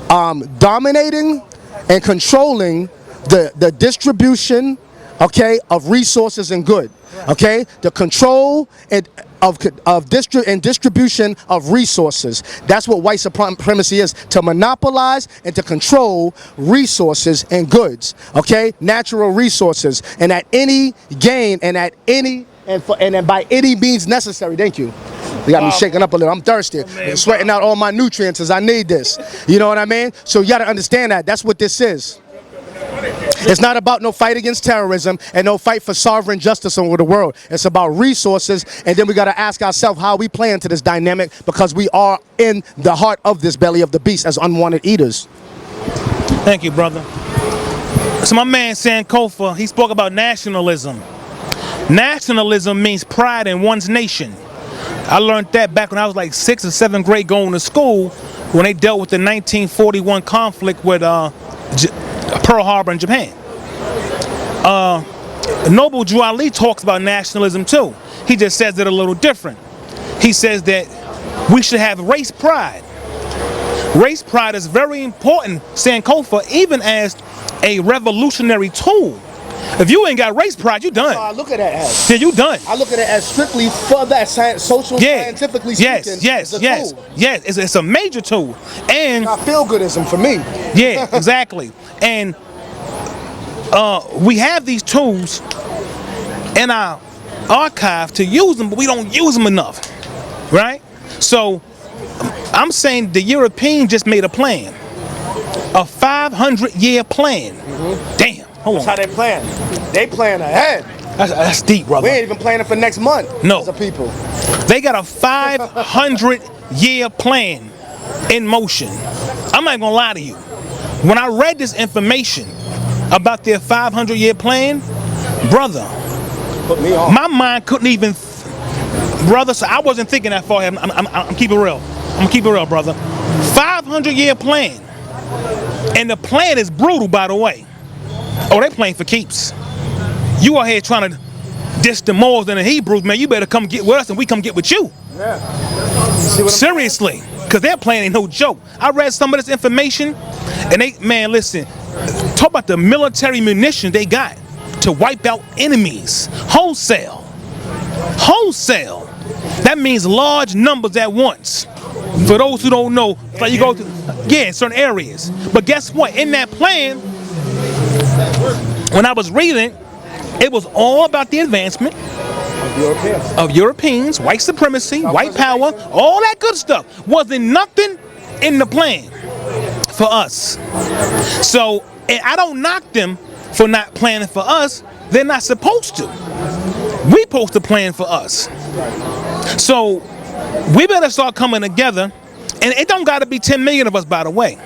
dominating and controlling the distribution, okay, of resources and good. Okay, the control of distribution of resources. That's what white supremacy is, to monopolize and to control resources and goods. Okay, natural resources, and at any gain and at any and by any means necessary. Thank you. You got me shaking up a little. I'm thirsty. I'm sweating out all my nutrients as I need this. You know what I mean? So you got to understand that. That's what this is. It's not about no fight against terrorism and no fight for sovereign justice over the world. It's about resources, and then we got to ask ourselves how we play into this dynamic, because we are in the heart of this belly of the beast as unwanted eaters.
Thank you, brother. So my man Sankofa, he spoke about nationalism. Nationalism means pride in one's nation. I learned that back when I was like 6th or 7th grade going to school, when they dealt with the 1941 conflict with Pearl Harbor in Japan. Noble Drew Ali talks about nationalism too. He just says it a little different. He says that we should have race pride. Race pride is very important, Sankofa, even as a revolutionary tool. If you ain't got race pride, you done.
I look at that as.
Yeah, you done.
I look at it as strictly for that scientifically speaking.
Yes. It's a major tool. And
not feel-goodism for me.
Yeah, exactly. And we have these tools in our archive to use them, but we don't use them enough, right? So I'm saying the Europeans just made a plan, a 500-year plan. Damn, hold on.
That's how they plan. They plan ahead.
That's deep, brother.
We ain't even planning for next month.
No.
As a people.
They got a 500-year plan in motion. I'm not gonna lie to you. When I read this information about their 500-year plan, brother,
put me on.
My mind couldn't even, brother. So I wasn't thinking that far. I'm keeping it real. I'm gonna keep it real, brother. 500-year plan, and the plan is brutal, by the way. Oh, they playing for keeps. You out here trying to diss the Moors and the Hebrews, man. You better come get with us, and we come get with you.
Yeah. See what
seriously, because their plan ain't no joke. I read some of this information, and listen, talk about the military munitions they got to wipe out enemies. Wholesale. That means large numbers at once. For those who don't know, it's like you go to, certain areas. But guess what? In that plan, when I was reading, it was all about the advancement of Europeans, white supremacy, white power, all that good stuff. Wasn't nothing in the plan for us. So, and I don't knock them for not planning for us. They're not supposed to. We supposed to plan for us. So, we better start coming together. And it don't got to be 10 million of us, by the way.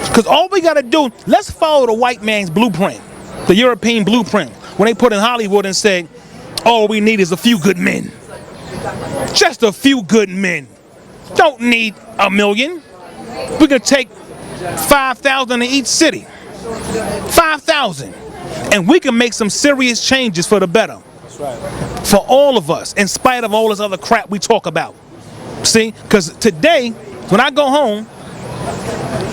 Because all we got to do, let's follow the white man's blueprint, the European blueprint. When they put in Hollywood and said, all we need is a few good men. Just a few good men. Don't need 1 million. We can take 5,000 in each city. 5,000. And we can make some serious changes for the better.
That's right.
For all of us, in spite of all this other crap we talk about. See, because today, when I go home,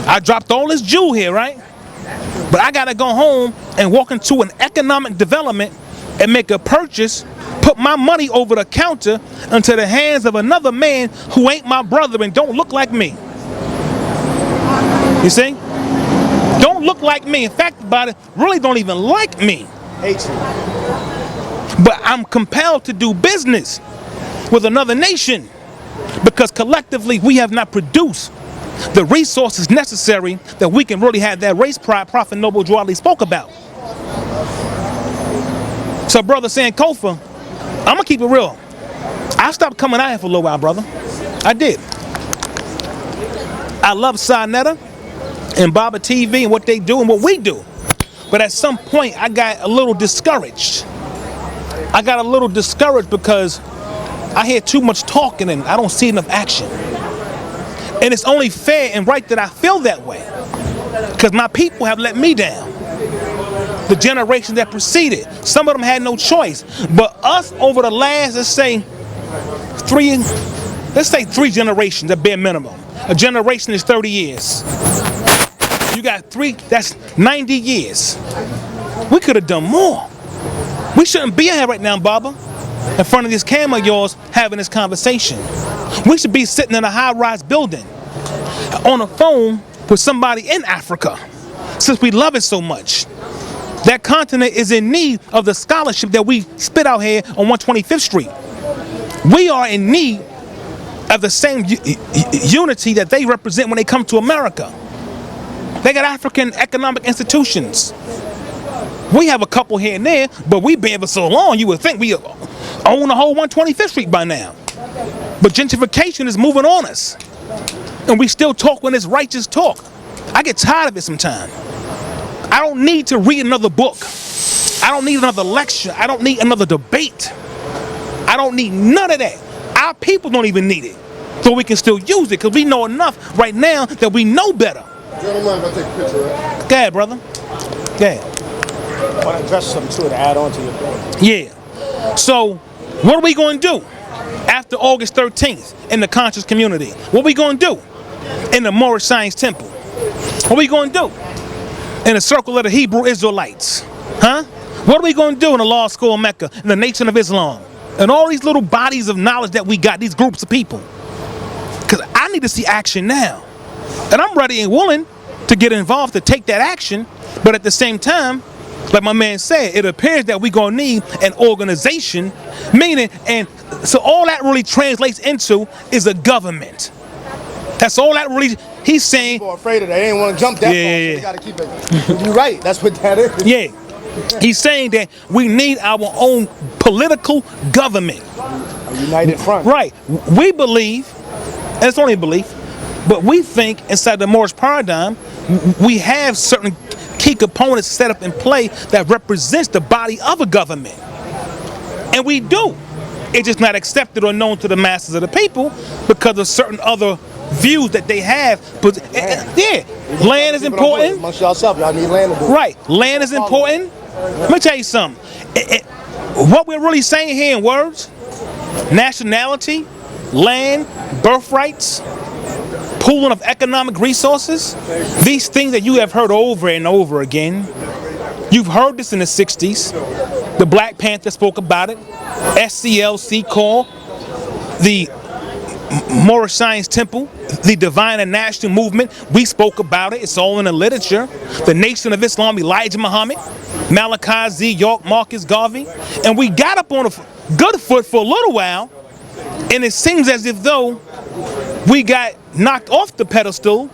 I dropped all this jewel here, right? But I gotta go home and walk into an economic development and make a purchase, put my money over the counter into the hands of another man who ain't my brother and don't look like me. You see? Don't look like me. In fact, about it, really don't even like me.
Hates you.
But I'm compelled to do business with another nation because collectively we have not produced the resources necessary that we can really have that race pride Prophet Noble Drew Ali spoke about. So, brother Sankofa, I'm gonna keep it real. I stopped coming out here for a little while, brother. I did. I love Sinetta and Baba TV and what they do and what we do. But at some point, I got a little discouraged. I got a little discouraged because I hear too much talking and I don't see enough action. And it's only fair and right that I feel that way because my people have let me down. The generation that preceded, some of them had no choice. But us over the last, let's say three generations at bare minimum. A generation is 30 years. You got three, that's 90 years. We could have done more. We shouldn't be here right now, Baba, in front of this camera of yours having this conversation. We should be sitting in a high-rise building on a phone with somebody in Africa since we love it so much. That continent is in need of the scholarship that we spit out here on 125th Street. We are in need of the same unity that they represent when they come to America. They got African economic institutions. We have a couple here and there, but we've been here for so long, you would think we own the whole 125th Street by now. But gentrification is moving on us. And we still talk when it's righteous talk. I get tired of it sometimes. I don't need to read another book. I don't need another lecture. I don't need another debate. I don't need none of that. Our people don't even need it. So we can still use it because we know enough right now that we know better.
Gentlemen, I'm going to take a picture, right?
Go ahead, brother. Go ahead.
I want to address something to it to add on to your point.
Yeah. So, what are we going to do after August 13th in the conscious community? What are we going to do in the Moorish Science Temple? What are we going to do in the circle of the Hebrew Israelites? Huh? What are we going to do in the law school of Mecca, in the Nation of Islam? And all these little bodies of knowledge that we got, these groups of people. Because I need to see action now. And I'm ready and willing to get involved to take that action. But at the same time, like my man said, it appears that we're going to need an organization, meaning, and so all that really translates into is a government. That's all that really, he's saying.
People are afraid of that. They ain't want to jump that far, so they got to keep it. You're right. That's what that is.
Yeah. He's saying that we need our own political government.
A united front.
Right. We believe, and it's only a belief, but we think inside the Moorish paradigm, we have certain key components set up in play that represents the body of a government. And we do. It's just not accepted or known to the masses of the people because of certain other views that they have. But yeah, land is important.
Amongst yourself, y'all need land to do.
Right. Land is important. Let me tell you something. What we're really saying here in words, nationality, land, birthrights, pooling of economic resources, these things that you have heard over and over again. You've heard this in the 60s. The Black Panther spoke about it. SCLC call, the Moorish Science Temple, the Divine and National Movement, we spoke about it. It's all in the literature. The Nation of Islam, Elijah Muhammad, Malachi Z. York, Marcus Garvey. And we got up on a good foot for a little while, and it seems as if though we got knocked off the pedestal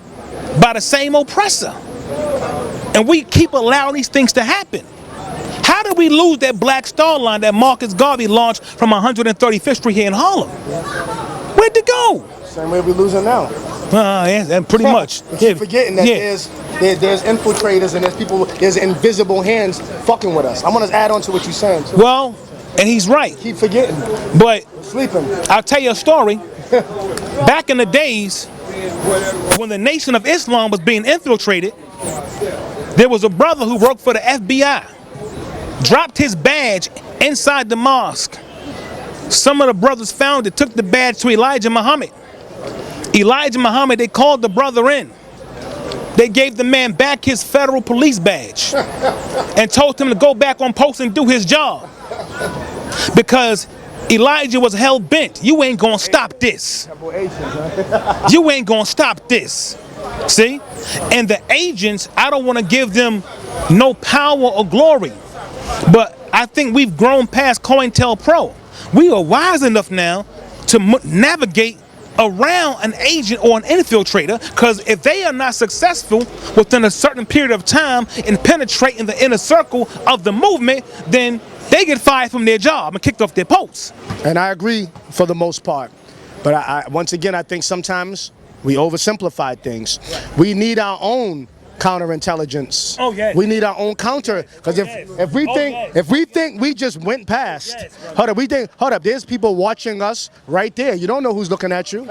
by the same oppressor. And we keep allowing these things to happen. How did we lose that Black Star Line that Marcus Garvey launched from 135th Street here in Harlem? Where'd it go?
Same way we're losing now.
Yeah, pretty much.
We keep forgetting that there's infiltrators and there's people, there's invisible hands fucking with us. I want to add on to what you're saying too.
Well, and he's right.
Keep forgetting.
But
sleeping.
I'll tell you a story. Back in the days when the Nation of Islam was being infiltrated, there was a brother who worked for the FBI, dropped his badge inside the mosque. Some of the brothers found it, took the badge to Elijah Muhammad. Elijah Muhammad, they called the brother in. They gave the man back his federal police badge and told him to go back on post and do his job. Because Elijah was hell bent. You ain't gonna stop this. You ain't gonna stop this. See? And the agents, I don't want to give them no power or glory. But I think we've grown past COINTELPRO. We are wise enough now to navigate around an agent or an infiltrator, because if they are not successful within a certain period of time in penetrating the inner circle of the movement, then they get fired from their job and kicked off their posts.
And I agree for the most part. But I once again, I think sometimes we oversimplify things. We need our own counterintelligence.
Oh, yes.
We need our own counter, because if we think we just went past, hold up, there's people watching us right there. You don't know who's looking at you.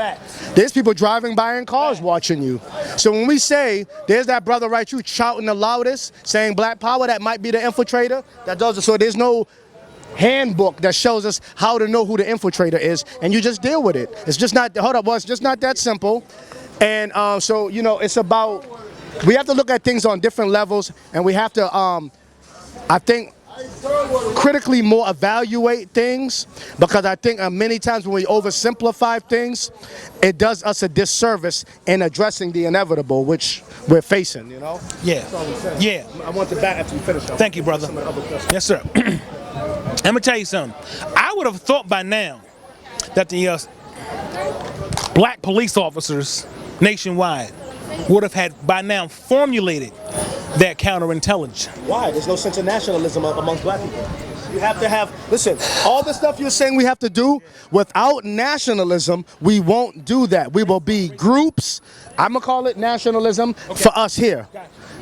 There's people driving by in cars watching you. So when we say there's that brother right you shouting the loudest, saying black power, that might be the infiltrator. That does it. So there's no handbook that shows us how to know who the infiltrator is, and you just deal with it. It's just not, it's just not that simple. And so, you know, it's about, we have to look at things on different levels, and we have to, I think, critically more evaluate things, because I think many times when we oversimplify things, it does us a disservice in addressing the inevitable, which we're facing, you know?
Yeah. Yeah.
I want the back after you finish.
Thank you, brother. Yes, sir. Let me tell you something. I would have thought by now that the black police officers nationwide would have had by now formulated that counterintelligence.
Why? There's no sense of nationalism amongst black people. You have to have, listen, all the stuff you're saying we have to do, without nationalism, we won't do that. We will be groups. I'm going to call it nationalism for us here.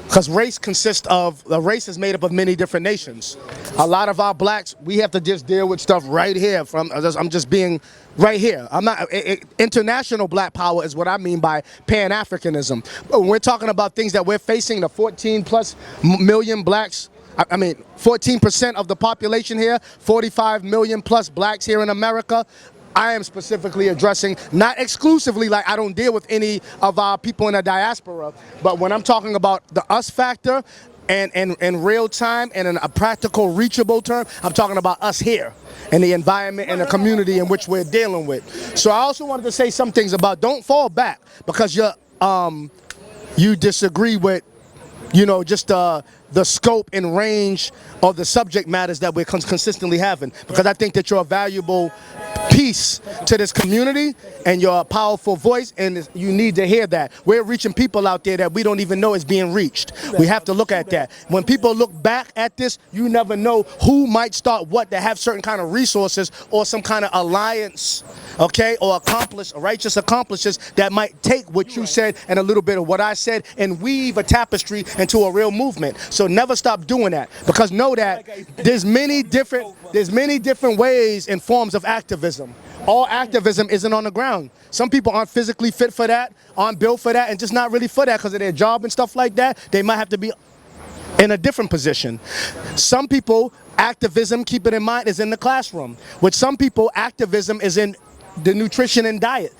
Because race race is made up of many different nations. A lot of our blacks, we have to just deal with stuff right here. I'm just being right here. I'm not, international black power is what I mean by Pan-Africanism. But when we're talking about things that we're facing, the 14 plus million blacks, I mean, 14% of the population here, 45 million plus blacks here in America, I am specifically addressing, not exclusively, like I don't deal with any of our people in the diaspora, but when I'm talking about the us factor and in real time and in a practical, reachable term, I'm talking about us here and the environment and the community in which we're dealing with. So I also wanted to say some things about don't fall back because you disagree with, you know, just the scope and range of the subject matters that we're consistently having, because I think that you're a valuable piece to this community and you're a powerful voice, and you need to hear that. We're reaching people out there that we don't even know is being reached. We have to look at that. When people look back at this, you never know who might start what to have certain kind of resources or some kind of alliance, okay, or righteous accomplices that might take what you said and a little bit of what I said and weave a tapestry into a real movement. So never stop doing that, because know that there's many different ways and forms of activism. All activism isn't on the ground. Some people aren't physically fit for that, aren't built for that, and just not really for that because of their job and stuff like that. They might have to be in a different position. Some people, activism, keep it in mind, is in the classroom. With some people, activism is in the nutrition and diet.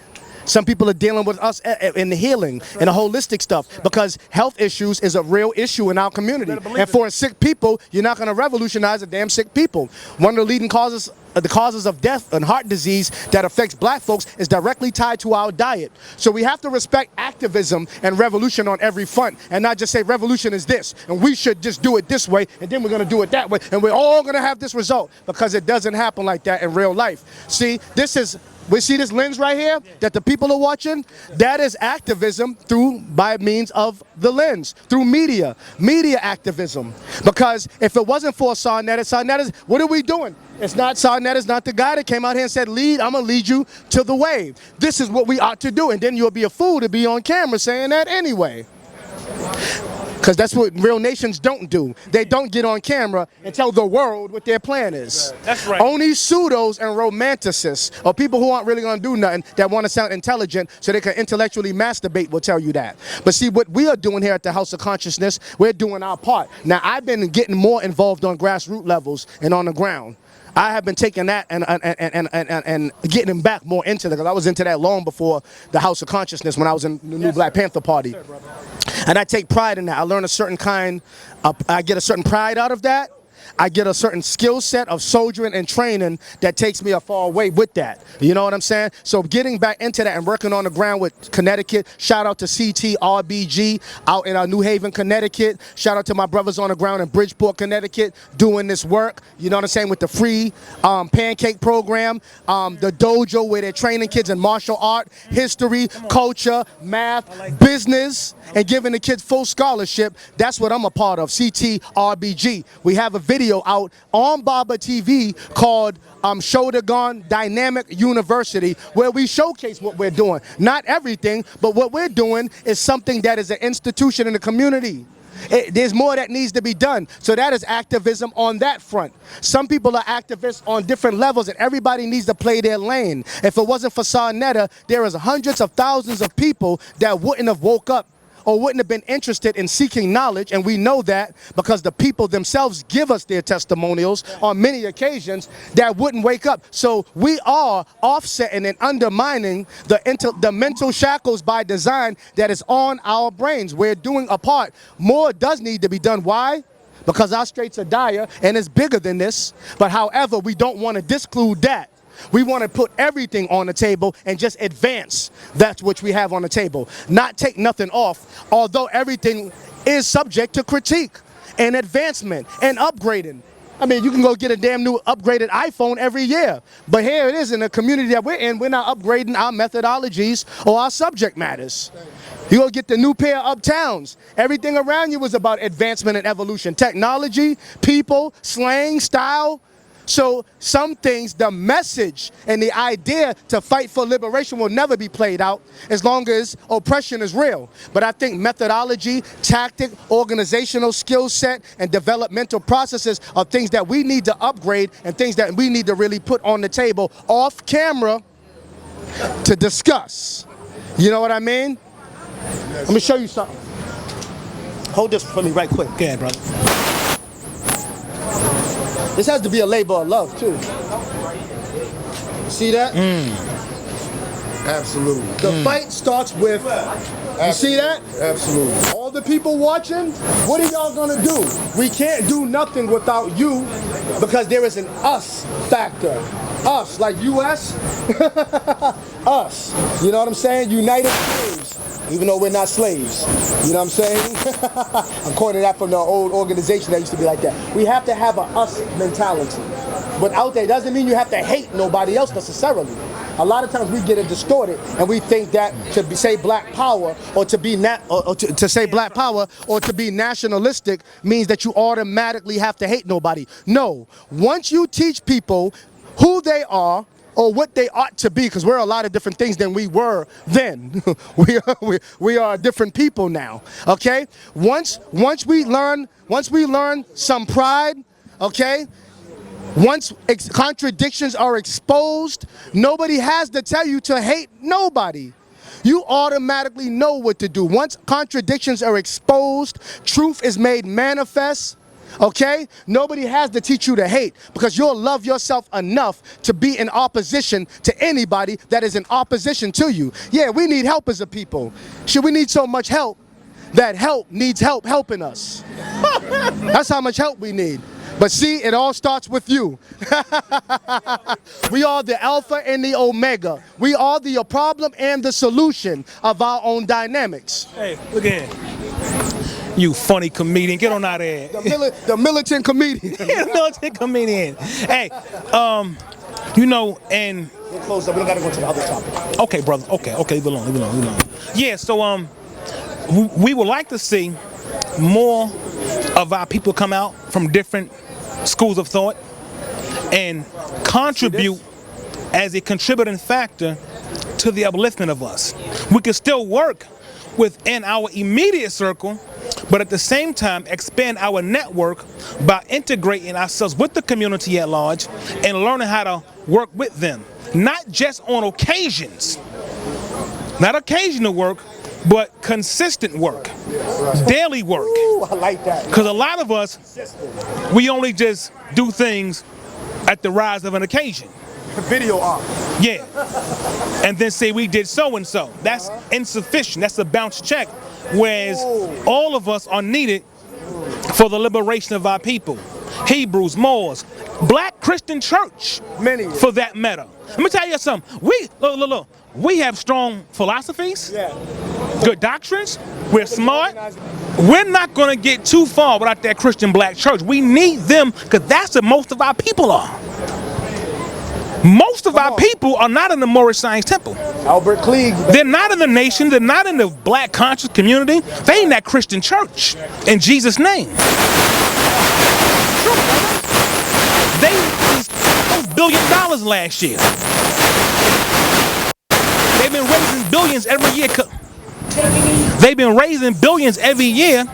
Some people are dealing with us in the healing and the holistic stuff, because health issues is a real issue in our community. And for sick people, you're not going to revolutionize a damn sick people. One of the leading causes of death and heart disease that affects black folks is directly tied to our diet. So we have to respect activism and revolution on every front, and not just say revolution is this and we should just do it this way and then we're going to do it that way and we're all going to have this result, because it doesn't happen like that in real life. See, we see this lens right here that the people are watching. That is activism by means of the lens, through media activism. Because if it wasn't for Sarnetta, what are we doing? It's not Sarnetta's not the guy that came out here and said, I'm gonna lead you to the way. This is what we ought to do. And then you'll be a fool to be on camera saying that anyway. Because that's what real nations don't do. They don't get on camera and tell the world what their plan is.
That's right.
Only pseudos and romanticists, or people who aren't really going to do nothing, that want to sound intelligent so they can intellectually masturbate, will tell you that. But see, what we are doing here at the House of Consciousness, we're doing our part. Now, I've been getting more involved on grassroots levels and on the ground. I have been taking that and getting him back more into that, because I was into that long before the House of Consciousness when I was in the new Black Panther Party. And I take pride in that. I learn a certain I get a certain pride out of that. I get a certain skill set of soldiering and training that takes me a far way with that. You know what I'm saying? So getting back into that and working on the ground with Connecticut. Shout out to CTRBG out in New Haven, Connecticut. Shout out to my brothers on the ground in Bridgeport, Connecticut, doing this work. You know what I'm saying? With the free pancake program, the dojo where they're training kids in martial art, history, culture, math, business, and giving the kids full scholarship. That's what I'm a part of, CTRBG. We have a video out on Baba TV called Shodagon Dynamic University, where we showcase what we're doing. Not everything, but what we're doing is something that is an institution in the community. There's more that needs to be done. So that is activism on that front. Some people are activists on different levels, and everybody needs to play their lane. If it wasn't for Sarnetta, there is hundreds of thousands of people that wouldn't have woke up or wouldn't have been interested in seeking knowledge, and we know that because the people themselves give us their testimonials on many occasions that wouldn't wake up. So we are offsetting and undermining the mental shackles by design that is on our brains. We're doing a part. More does need to be done. Why? Because our straits are dire and it's bigger than this. But however, we don't want to disclude that. We want to put everything on the table and just advance that which we have on the table, not take nothing off, although everything is subject to critique and advancement and upgrading. I mean, you can go get a damn new upgraded iPhone every year, but here it is in the community that we're in, we're not upgrading our methodologies or our subject matters. You go get the new pair of Uptowns. Everything around you was about advancement and evolution, technology, people, slang, style. So some things, the message and the idea to fight for liberation will never be played out as long as oppression is real. But I think methodology, tactic, organizational skill set, and developmental processes are things that we need to upgrade and things that we need to really put on the table off camera to discuss. You know what I mean? Let me show you something. Hold this for me right quick.
Go ahead, brother.
This has to be a labor of love, too. See that?
Absolutely.
The fight starts with, you see that?
Absolutely.
All the people watching, what are y'all gonna do? We can't do nothing without you because there is an us factor. Us, like US, us. You know what I'm saying? United Slaves. Even though we're not slaves. You know what I'm saying? I'm quoting that from the old organization that used to be like that. We have to have a us mentality. But out there, doesn't mean you have to hate nobody else necessarily. A lot of times we get it distorted and we think that to say black power or to be to say black power or to be nationalistic means that you automatically have to hate nobody. No. Once you teach people who they are, or what they ought to be, because we're a lot of different things than we were then. we are different people now. Okay? Once we learn some pride, okay? Once contradictions are exposed, nobody has to tell you to hate nobody. You automatically know what to do. Once contradictions are exposed, truth is made manifest. Okay? Nobody has to teach you to hate because you'll love yourself enough to be in opposition to anybody that is in opposition to you. Yeah, we need help as a people. Should we need so much help that help needs help helping us? That's how much help we need. But see, it all starts with you. We are the alpha and the omega. We are the problem and the solution of our own dynamics.
Hey, look at him. You funny comedian. Get on out of here.
The militant comedian.
The militant comedian. Hey, you know, and...
We're close up. We don't got to go to the other topic.
Okay, brother. Okay, leave it alone. Yeah, so we would like to see more of our people come out from different schools of thought and contribute as a contributing factor to the upliftment of us. We can still work within our immediate circle, but at the same time expand our network by integrating ourselves with the community at large and learning how to work with them. Not just on occasions, not occasional work, but consistent work, daily work.
Ooh, I like that.
Because a lot of us, we only just do things at the rise of an occasion.
Video art.
Yeah. And then say we did so and so. That's insufficient. That's a bounce check. Whereas all of us are needed for the liberation of our people. Hebrews, Moors, Black Christian Church,
Many.
for that matter. Let me tell you something. Look. We have strong philosophies,
Yeah.
good doctrines. We're smart. We're not going to get too far without that Christian Black church. We need them because that's what most of our people are. Most of our people are not in the Moorish Science Temple.
Albert Klieg.
They're not in the nation. They're not in the Black conscious community. They in that Christian church. In Jesus' name. They raised $1 billion last year. They've been raising billions every year. They've been raising billions every year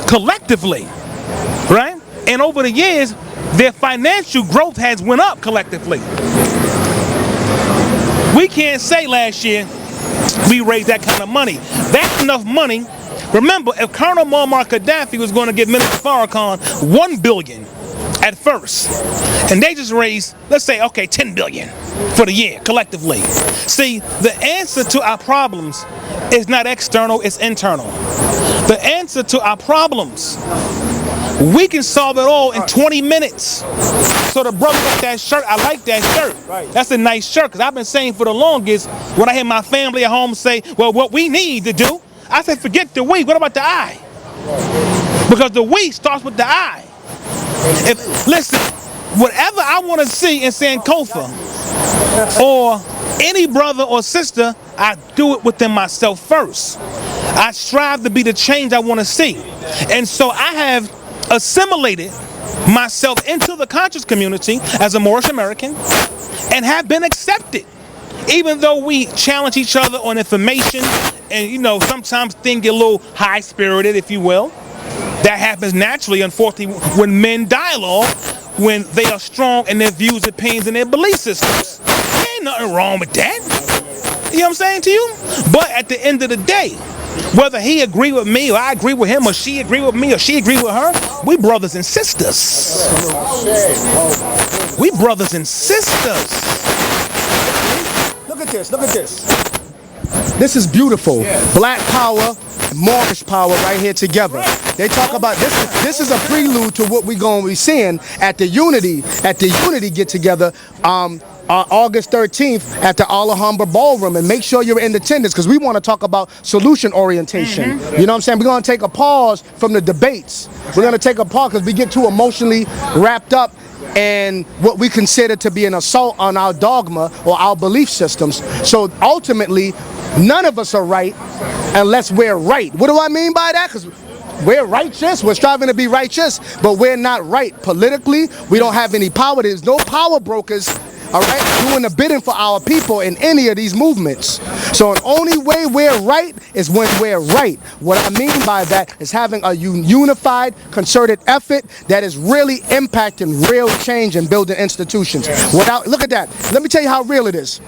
collectively, right? And over the years, their financial growth has went up collectively. We can't say last year we raised that kind of money. That's enough money. Remember, if Colonel Muammar Gaddafi was going to give Minister Farrakhan $1 billion at first, and they just raised, let's say, okay, $10 billion for the year collectively. See, the answer to our problems is not external, it's internal. The answer to our problems, we can solve it all in 20 minutes. So the brother with that shirt, I like that shirt.
Right.
That's a nice shirt, because I've been saying for the longest, when I hear my family at home say, well, what we need to do, I say, forget the we, what about the I? Because the we starts with the I. Listen, whatever I want to see in Sankofa, or any brother or sister, I do it within myself first. I strive to be the change I want to see. And so I have assimilated myself into the conscious community as a Moorish American and have been accepted. Even though we challenge each other on information and, you know, sometimes things get a little high-spirited, if you will. That happens naturally, unfortunately, when men dialogue, when they are strong in their views, opinions, and their belief systems. There ain't nothing wrong with that. You know what I'm saying to you? But at the end of the day, whether he agree with me or I agree with him or she agree with me or she agree with her, we brothers and sisters. We brothers and sisters.
Look at this, look at this. This is beautiful. Black power, Moorish power right here together. They talk about this. This is a prelude to what we're going to be seeing at the Unity get together on August 13th at the Alhambra Ballroom. And make sure you're in attendance because we want to talk about solution orientation. You know what I'm saying? We're going to take a pause from the debates. We're going to take a pause because we get too emotionally wrapped up and what we consider to be an assault on our dogma or our belief systems. So ultimately, none of us are right unless we're right. What do I mean by that? Because we're righteous, we're striving to be righteous, but we're not right politically. We don't have any power. There's no power brokers, all right, doing the bidding for our people in any of these movements. So the only way we're right is when we're right. What I mean by that is having a unified, concerted effort that is really impacting real change and building institutions. Without, look at that. Let me tell you how real it is.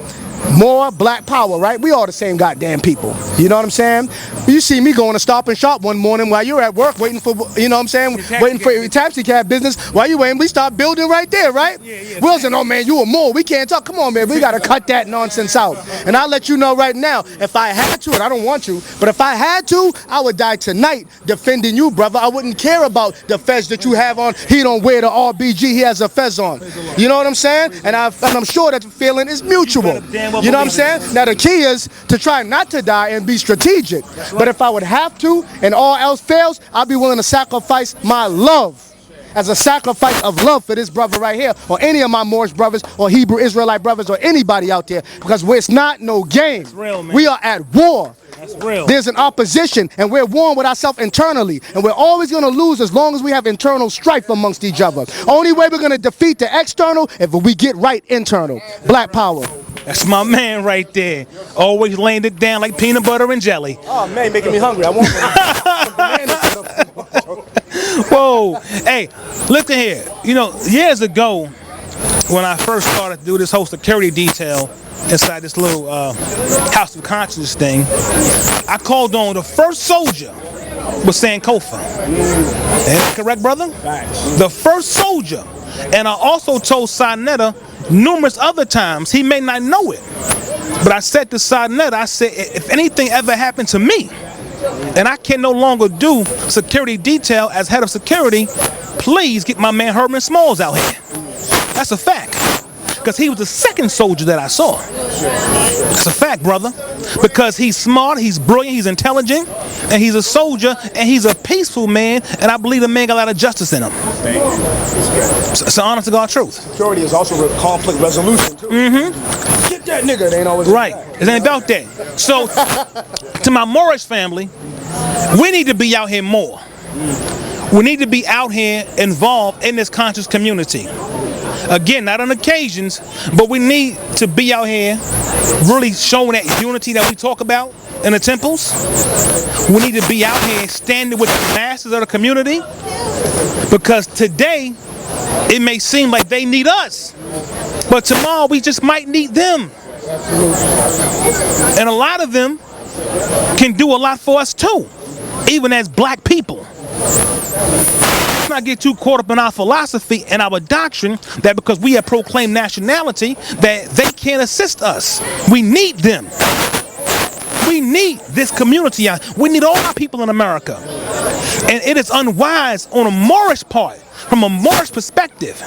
More black power, right? We all the same goddamn people. You know what I'm saying? You see me going to Stop and Shop one morning while you're at work waiting for, you know what I'm saying? Waiting for your taxi cab business. While you waiting, we start building right there, right? We wasn't, oh man, you a Moor. We can't talk. Come on, man. We got to cut that nonsense out. And I'll let you know right now, if I had to, and I don't want to, but if I had to, I would die tonight defending you, brother. I wouldn't care about the fez that you have on. He don't wear the RBG. He has a fez on. You know what I'm saying? And I'm sure that the feeling is mutual. You know what I'm saying? Now the key is to try not to die and be strategic. But if I would have to and all else fails, I'd be willing to sacrifice my love as a sacrifice of love for this brother right here or any of my Moorish brothers or Hebrew Israelite brothers or anybody out there because it's not no game.
Real, man.
We are at war.
That's real.
There's an opposition and we're warring with ourselves internally and we're always going to lose as long as we have internal strife amongst each other. Only way we're going to defeat the external if we get right internal. Black power.
That's my man right there. Always laying it down like peanut butter and jelly.
Oh man, making me hungry. I want some bananas.
Whoa. Hey, look at here. You know, years ago, when I first started to do this whole security detail inside this little House of Consciousness thing, I called on the first soldier was Sankofa. Is that correct, brother? The first soldier. And I also told Sarnetta numerous other times, he may not know it, but I said to Sarnetta, I said, if anything ever happened to me, and I can no longer do security detail as head of security, please get my man Herman Smalls out here. That's a fact. Because he was the second soldier that I saw. That's a fact, brother. Because he's smart, he's brilliant, he's intelligent, and he's a soldier, and he's a peaceful man, and I believe the man got a lot of justice in him. It's an honest to God truth.
Security is also conflict resolution, too. Mm-hmm. Get that nigga, it ain't always
right. It ain't about that. So, to my Moorish family, we need to be out here more. We need to be out here involved in this conscious community. Again, not on occasions, but we need to be out here really showing that unity that we talk about in the temples. We need to be out here standing with the masses of the community, because today it may seem like they need us, but tomorrow we just might need them. And a lot of them can do a lot for us too, even as black people. Let's not get too caught up in our philosophy and our doctrine that because we have proclaimed nationality that they can't assist us. We need them. We need this community. We need all our people in America. And it is unwise on a Moorish part, from a Moorish perspective,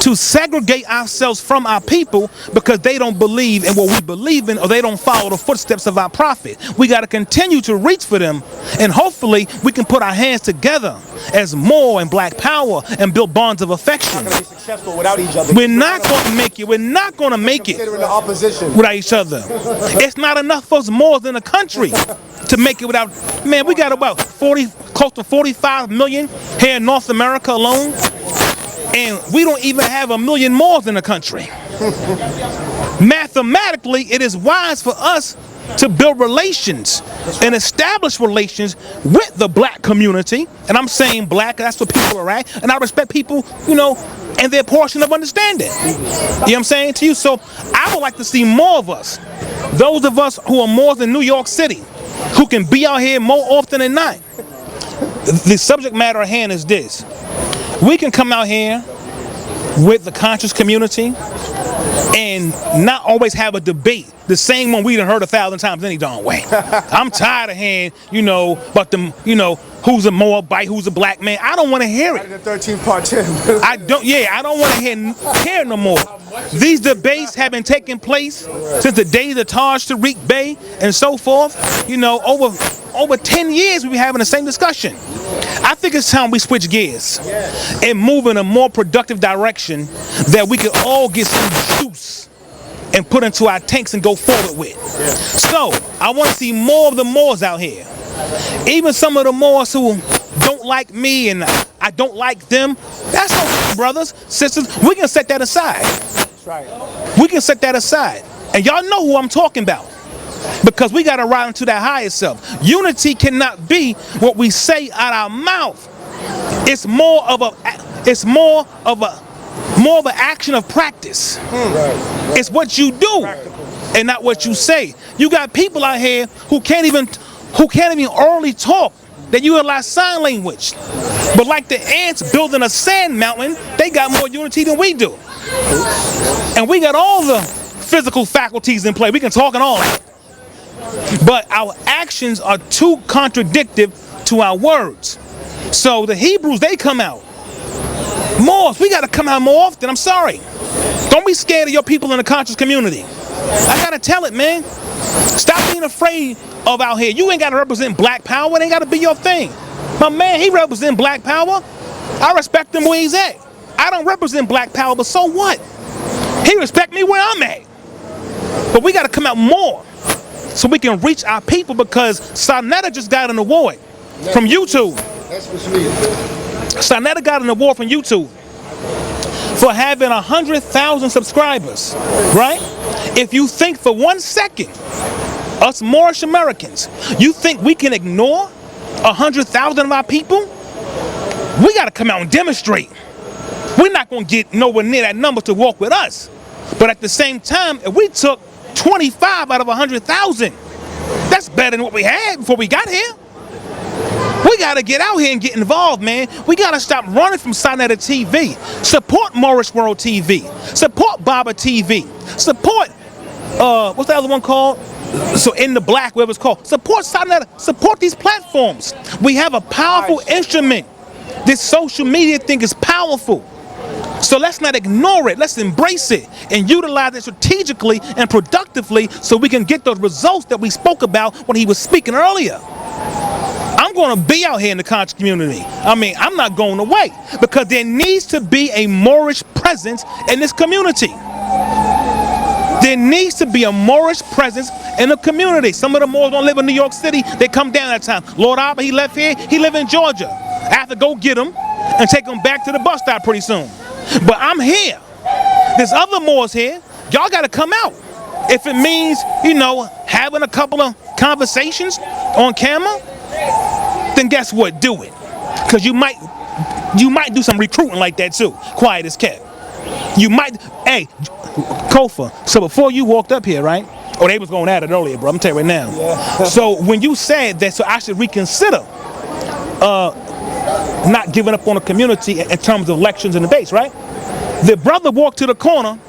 to segregate ourselves from our people because they don't believe in what we believe in, or they don't follow the footsteps of our prophet. We got to continue to reach for them, and hopefully we can put our hands together as Moor and Black Power and build bonds of affection.
We're not going to be successful without each other.
We're not going to make it. We're not going to make it without each other. It's not enough for us Moors in the country to make it without. Man, we got about close to 45 million here in North America alone, and we don't even have 1 million Moors in the country. Mathematically, it is wise for us to build relations and establish relations with the black community. And I'm saying black, that's what people are at. And I respect people, you know, and their portion of understanding. You know what I'm saying to you? So I would like to see more of us, those of us who are more than New York City, who can be out here more often than not. The subject matter at hand is this. We can come out here with the conscious community and not always have a debate, the same one we done heard 1,000 times any darn way. I'm tired of hearing, you know, about them, you know, who's a Moabite, who's a black man. I don't want to hear it.
13 part 10.
I don't want to hear no more. These debates have been taking place since the days of Taj Tariq Bey and so forth. You know, over 10 years we've been having the same discussion. I think it's time we switch gears and move in a more productive direction that we can all get some juice and put into our tanks and go forward with. So, I want to see more of the Moors out here. Even some of the Moors who don't like me and I don't like them, that's okay, brothers, sisters. We can set that aside. We can set that aside. And y'all know who I'm talking about, because we got to ride into that higher self. Unity cannot be what we say out our mouth. It's more of an action of practice. It's what you do and not what you say. You got people out here who can't even orally talk. They utilize sign language. But like the ants building a sand mountain, they got more unity than we do. And we got all the physical faculties in play. We can talk and all that. But our actions are too contradictory to our words. So the Hebrews, they come out. Moors, we got to come out more often. I'm sorry. Don't be scared of your people in the conscious community. I got to tell it, man. Stop being afraid of out here. You ain't got to represent Black Power. It ain't got to be your thing. My man, he represent Black Power. I respect him where he's at. I don't represent Black Power, but so what? He respect me where I'm at. But we got to come out more so we can reach our people, because Sarnetta just got an award from YouTube. Sarnetta got an award from YouTube for having 100,000 subscribers, right? If you think for 1 second, us Moorish Americans, you think we can ignore 100,000 of our people? we got to come out and demonstrate. We're not going to get nowhere near that number to walk with us. But at the same time, if we took 25 out of 100,000, that's better than what we had before we got here. We got to get out here and get involved, man. We got to stop running from Sinetta TV. Support Morris World TV. Support Baba TV. Support, what's the other one called? So In the Black, whatever it's called. Support Sinetta. Support these platforms. We have a powerful instrument. This social media thing is powerful. So let's not ignore it. Let's embrace it and utilize it strategically and productively so we can get those results that we spoke about when he was speaking earlier. I'm going to be out here in the conscious community. I mean, I'm not going away because there needs to be a Moorish presence in this community. There needs to be a Moorish presence in the community. Some of the Moors don't live in New York City. They come down that time. Lord Abba, he left here. He live in Georgia. I have to go get him and take him back to the bus stop pretty soon. But I'm here. There's other Moors here. Y'all got to come out. If it means, you know, having a couple of conversations on camera, then guess what? Do it. Because you might do some recruiting like that too. Quiet as kept. You might, hey, Kofa, so before you walked up here, right? Oh, they was going at it earlier, bro. I'm telling you right now. Yeah. So when you said that, so I should reconsider not giving up on the community in terms of elections and debates, right? The brother walked to the corner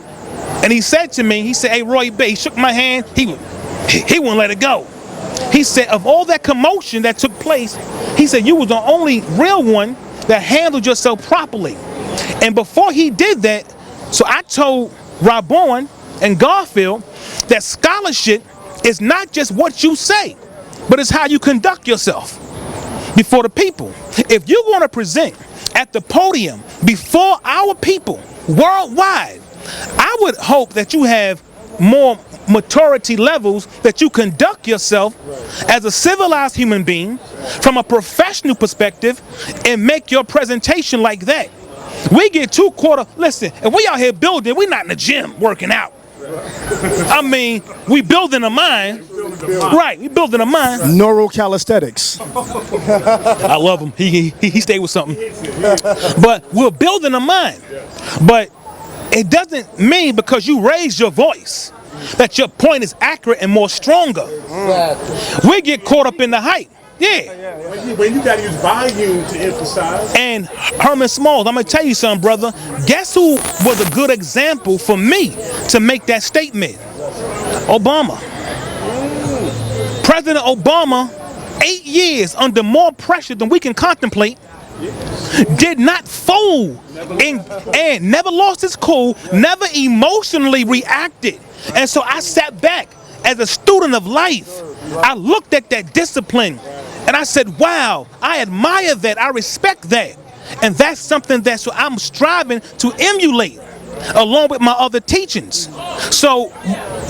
and he said to me, he said, hey, Roy B, he shook my hand, he wouldn't let it go. He said, of all that commotion that took place, he said, you was the only real one that handled yourself properly. And before he did that, so I told Rabon and Garfield that scholarship is not just what you say, but it's how you conduct yourself before the people. If you want to present at the podium before our people worldwide, I would hope that you have more maturity levels, that you conduct yourself as a civilized human being from a professional perspective and make your presentation like that. We get listen, if we out here building, we not in the gym working out. I mean, we building a mind. Right, we building a mind.
Neurocalisthenics.
I love him. He stayed with something. But we're building a mind. But it doesn't mean because you raise your voice that your point is accurate and more stronger. We get caught up in the hype. Yeah.
When you got to use volume to emphasize.
And Herman Smalls, I'm going to tell you something, brother. Guess who was a good example for me to make that statement? Obama. President Obama, 8 years under more pressure than we can contemplate, did not fold and never lost his cool, never emotionally reacted. And so I sat back as a student of life. I looked at that discipline and I said, wow, I admire that, I respect that. And that's something that I'm striving to emulate along with my other teachings. So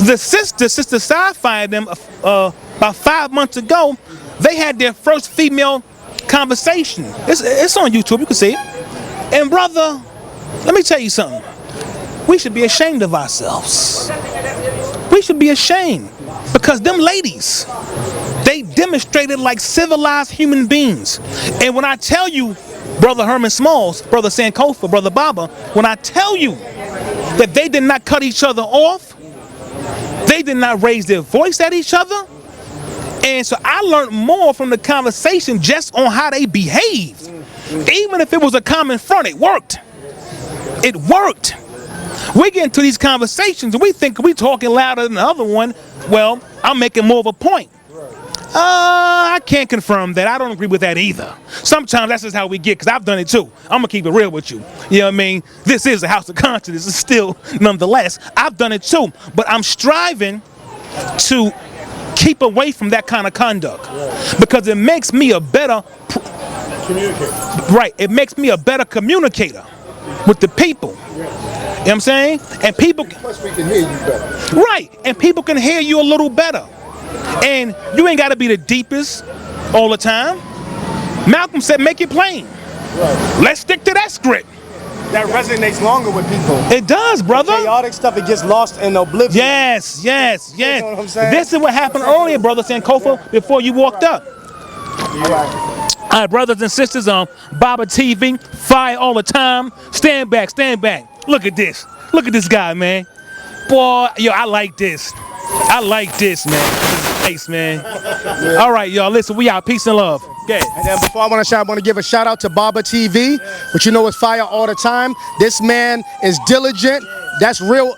the Sister Sci-Fi and them about 5 months ago, they had their first female conversation. It's on YouTube, you can see it. And brother, let me tell you something. We should be ashamed of ourselves. We should be ashamed because them ladies, they demonstrated like civilized human beings. And when I tell you, Brother Herman Smalls, Brother Sankofa, Brother Baba, when I tell you that they did not cut each other off, they did not raise their voice at each other. And so I learned more from the conversation just on how they behaved. Even if it was a common front, it worked. It worked. We get into these conversations and we think we talking louder than the other one. Well, I'm making more of a point. I can't confirm that. I don't agree with that either. Sometimes that's just how we get, because I've done it too. I'm going to keep it real with you. You know what I mean? This is a house of conscience. It's still, nonetheless, I've done it too. But I'm striving to keep away from that kind of conduct because it makes me a better communicator. Right. It makes me a better communicator with the people. You know what I'm saying? And people
Plus we can hear you better.
Right. And people can hear you a little better. And you ain't got to be the deepest all the time. Malcolm said, make it plain. Right. Let's stick to that script.
That resonates longer with people.
It does, brother.
The chaotic stuff, it gets lost in oblivion.
Yes, yes, yes.
You know what I'm saying?
This is what happened earlier, Brother Sankofa, before you walked up.
All right.
All right, brothers and sisters on Baba TV, fire all the time. Stand back, stand back. Look at this. Look at this guy, man. Boy, yo, I like this. I like this, man. This is nice, man. All right, y'all, listen, we out. Peace and love. Okay.
And then before I want to give a shout out to Baba TV, which you know is fire all the time. This man is diligent. That's real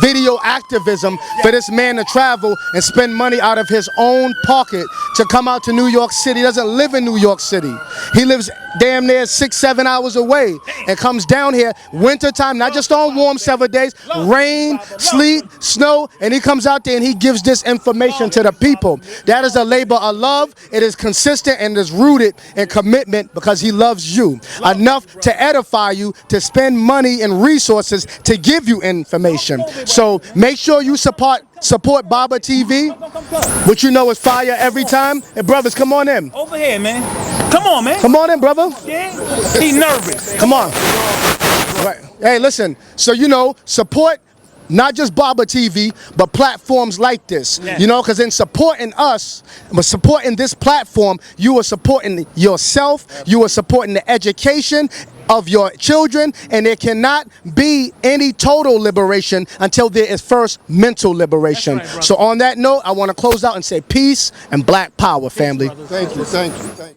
video activism for this man to travel and spend money out of his own pocket to come out to New York City. He doesn't live in New York City. He lives damn near 6-7 hours away and comes down here wintertime, not just on warm summer days, rain, sleet, snow, and he comes out there and he gives this information to the people. That is a labor of love. It is consistent and is rooted in commitment because he loves you enough to edify you, to spend money and resources to give you information. So make sure you support Baba TV, which you know is fire every time. And brothers, come on in.
Over here, man. Come on, man.
Come on in, brother.
Yeah. He nervous.
Come on. Right. Hey, listen. So you know, support not just Baba TV, but platforms like this. Yeah. You know, because in supporting us, but supporting this platform, you are supporting yourself. You are supporting the education of your children, and there cannot be any total liberation until there is first mental liberation. Right, so on that note, I want to close out and say peace and black power, family.
Thank you.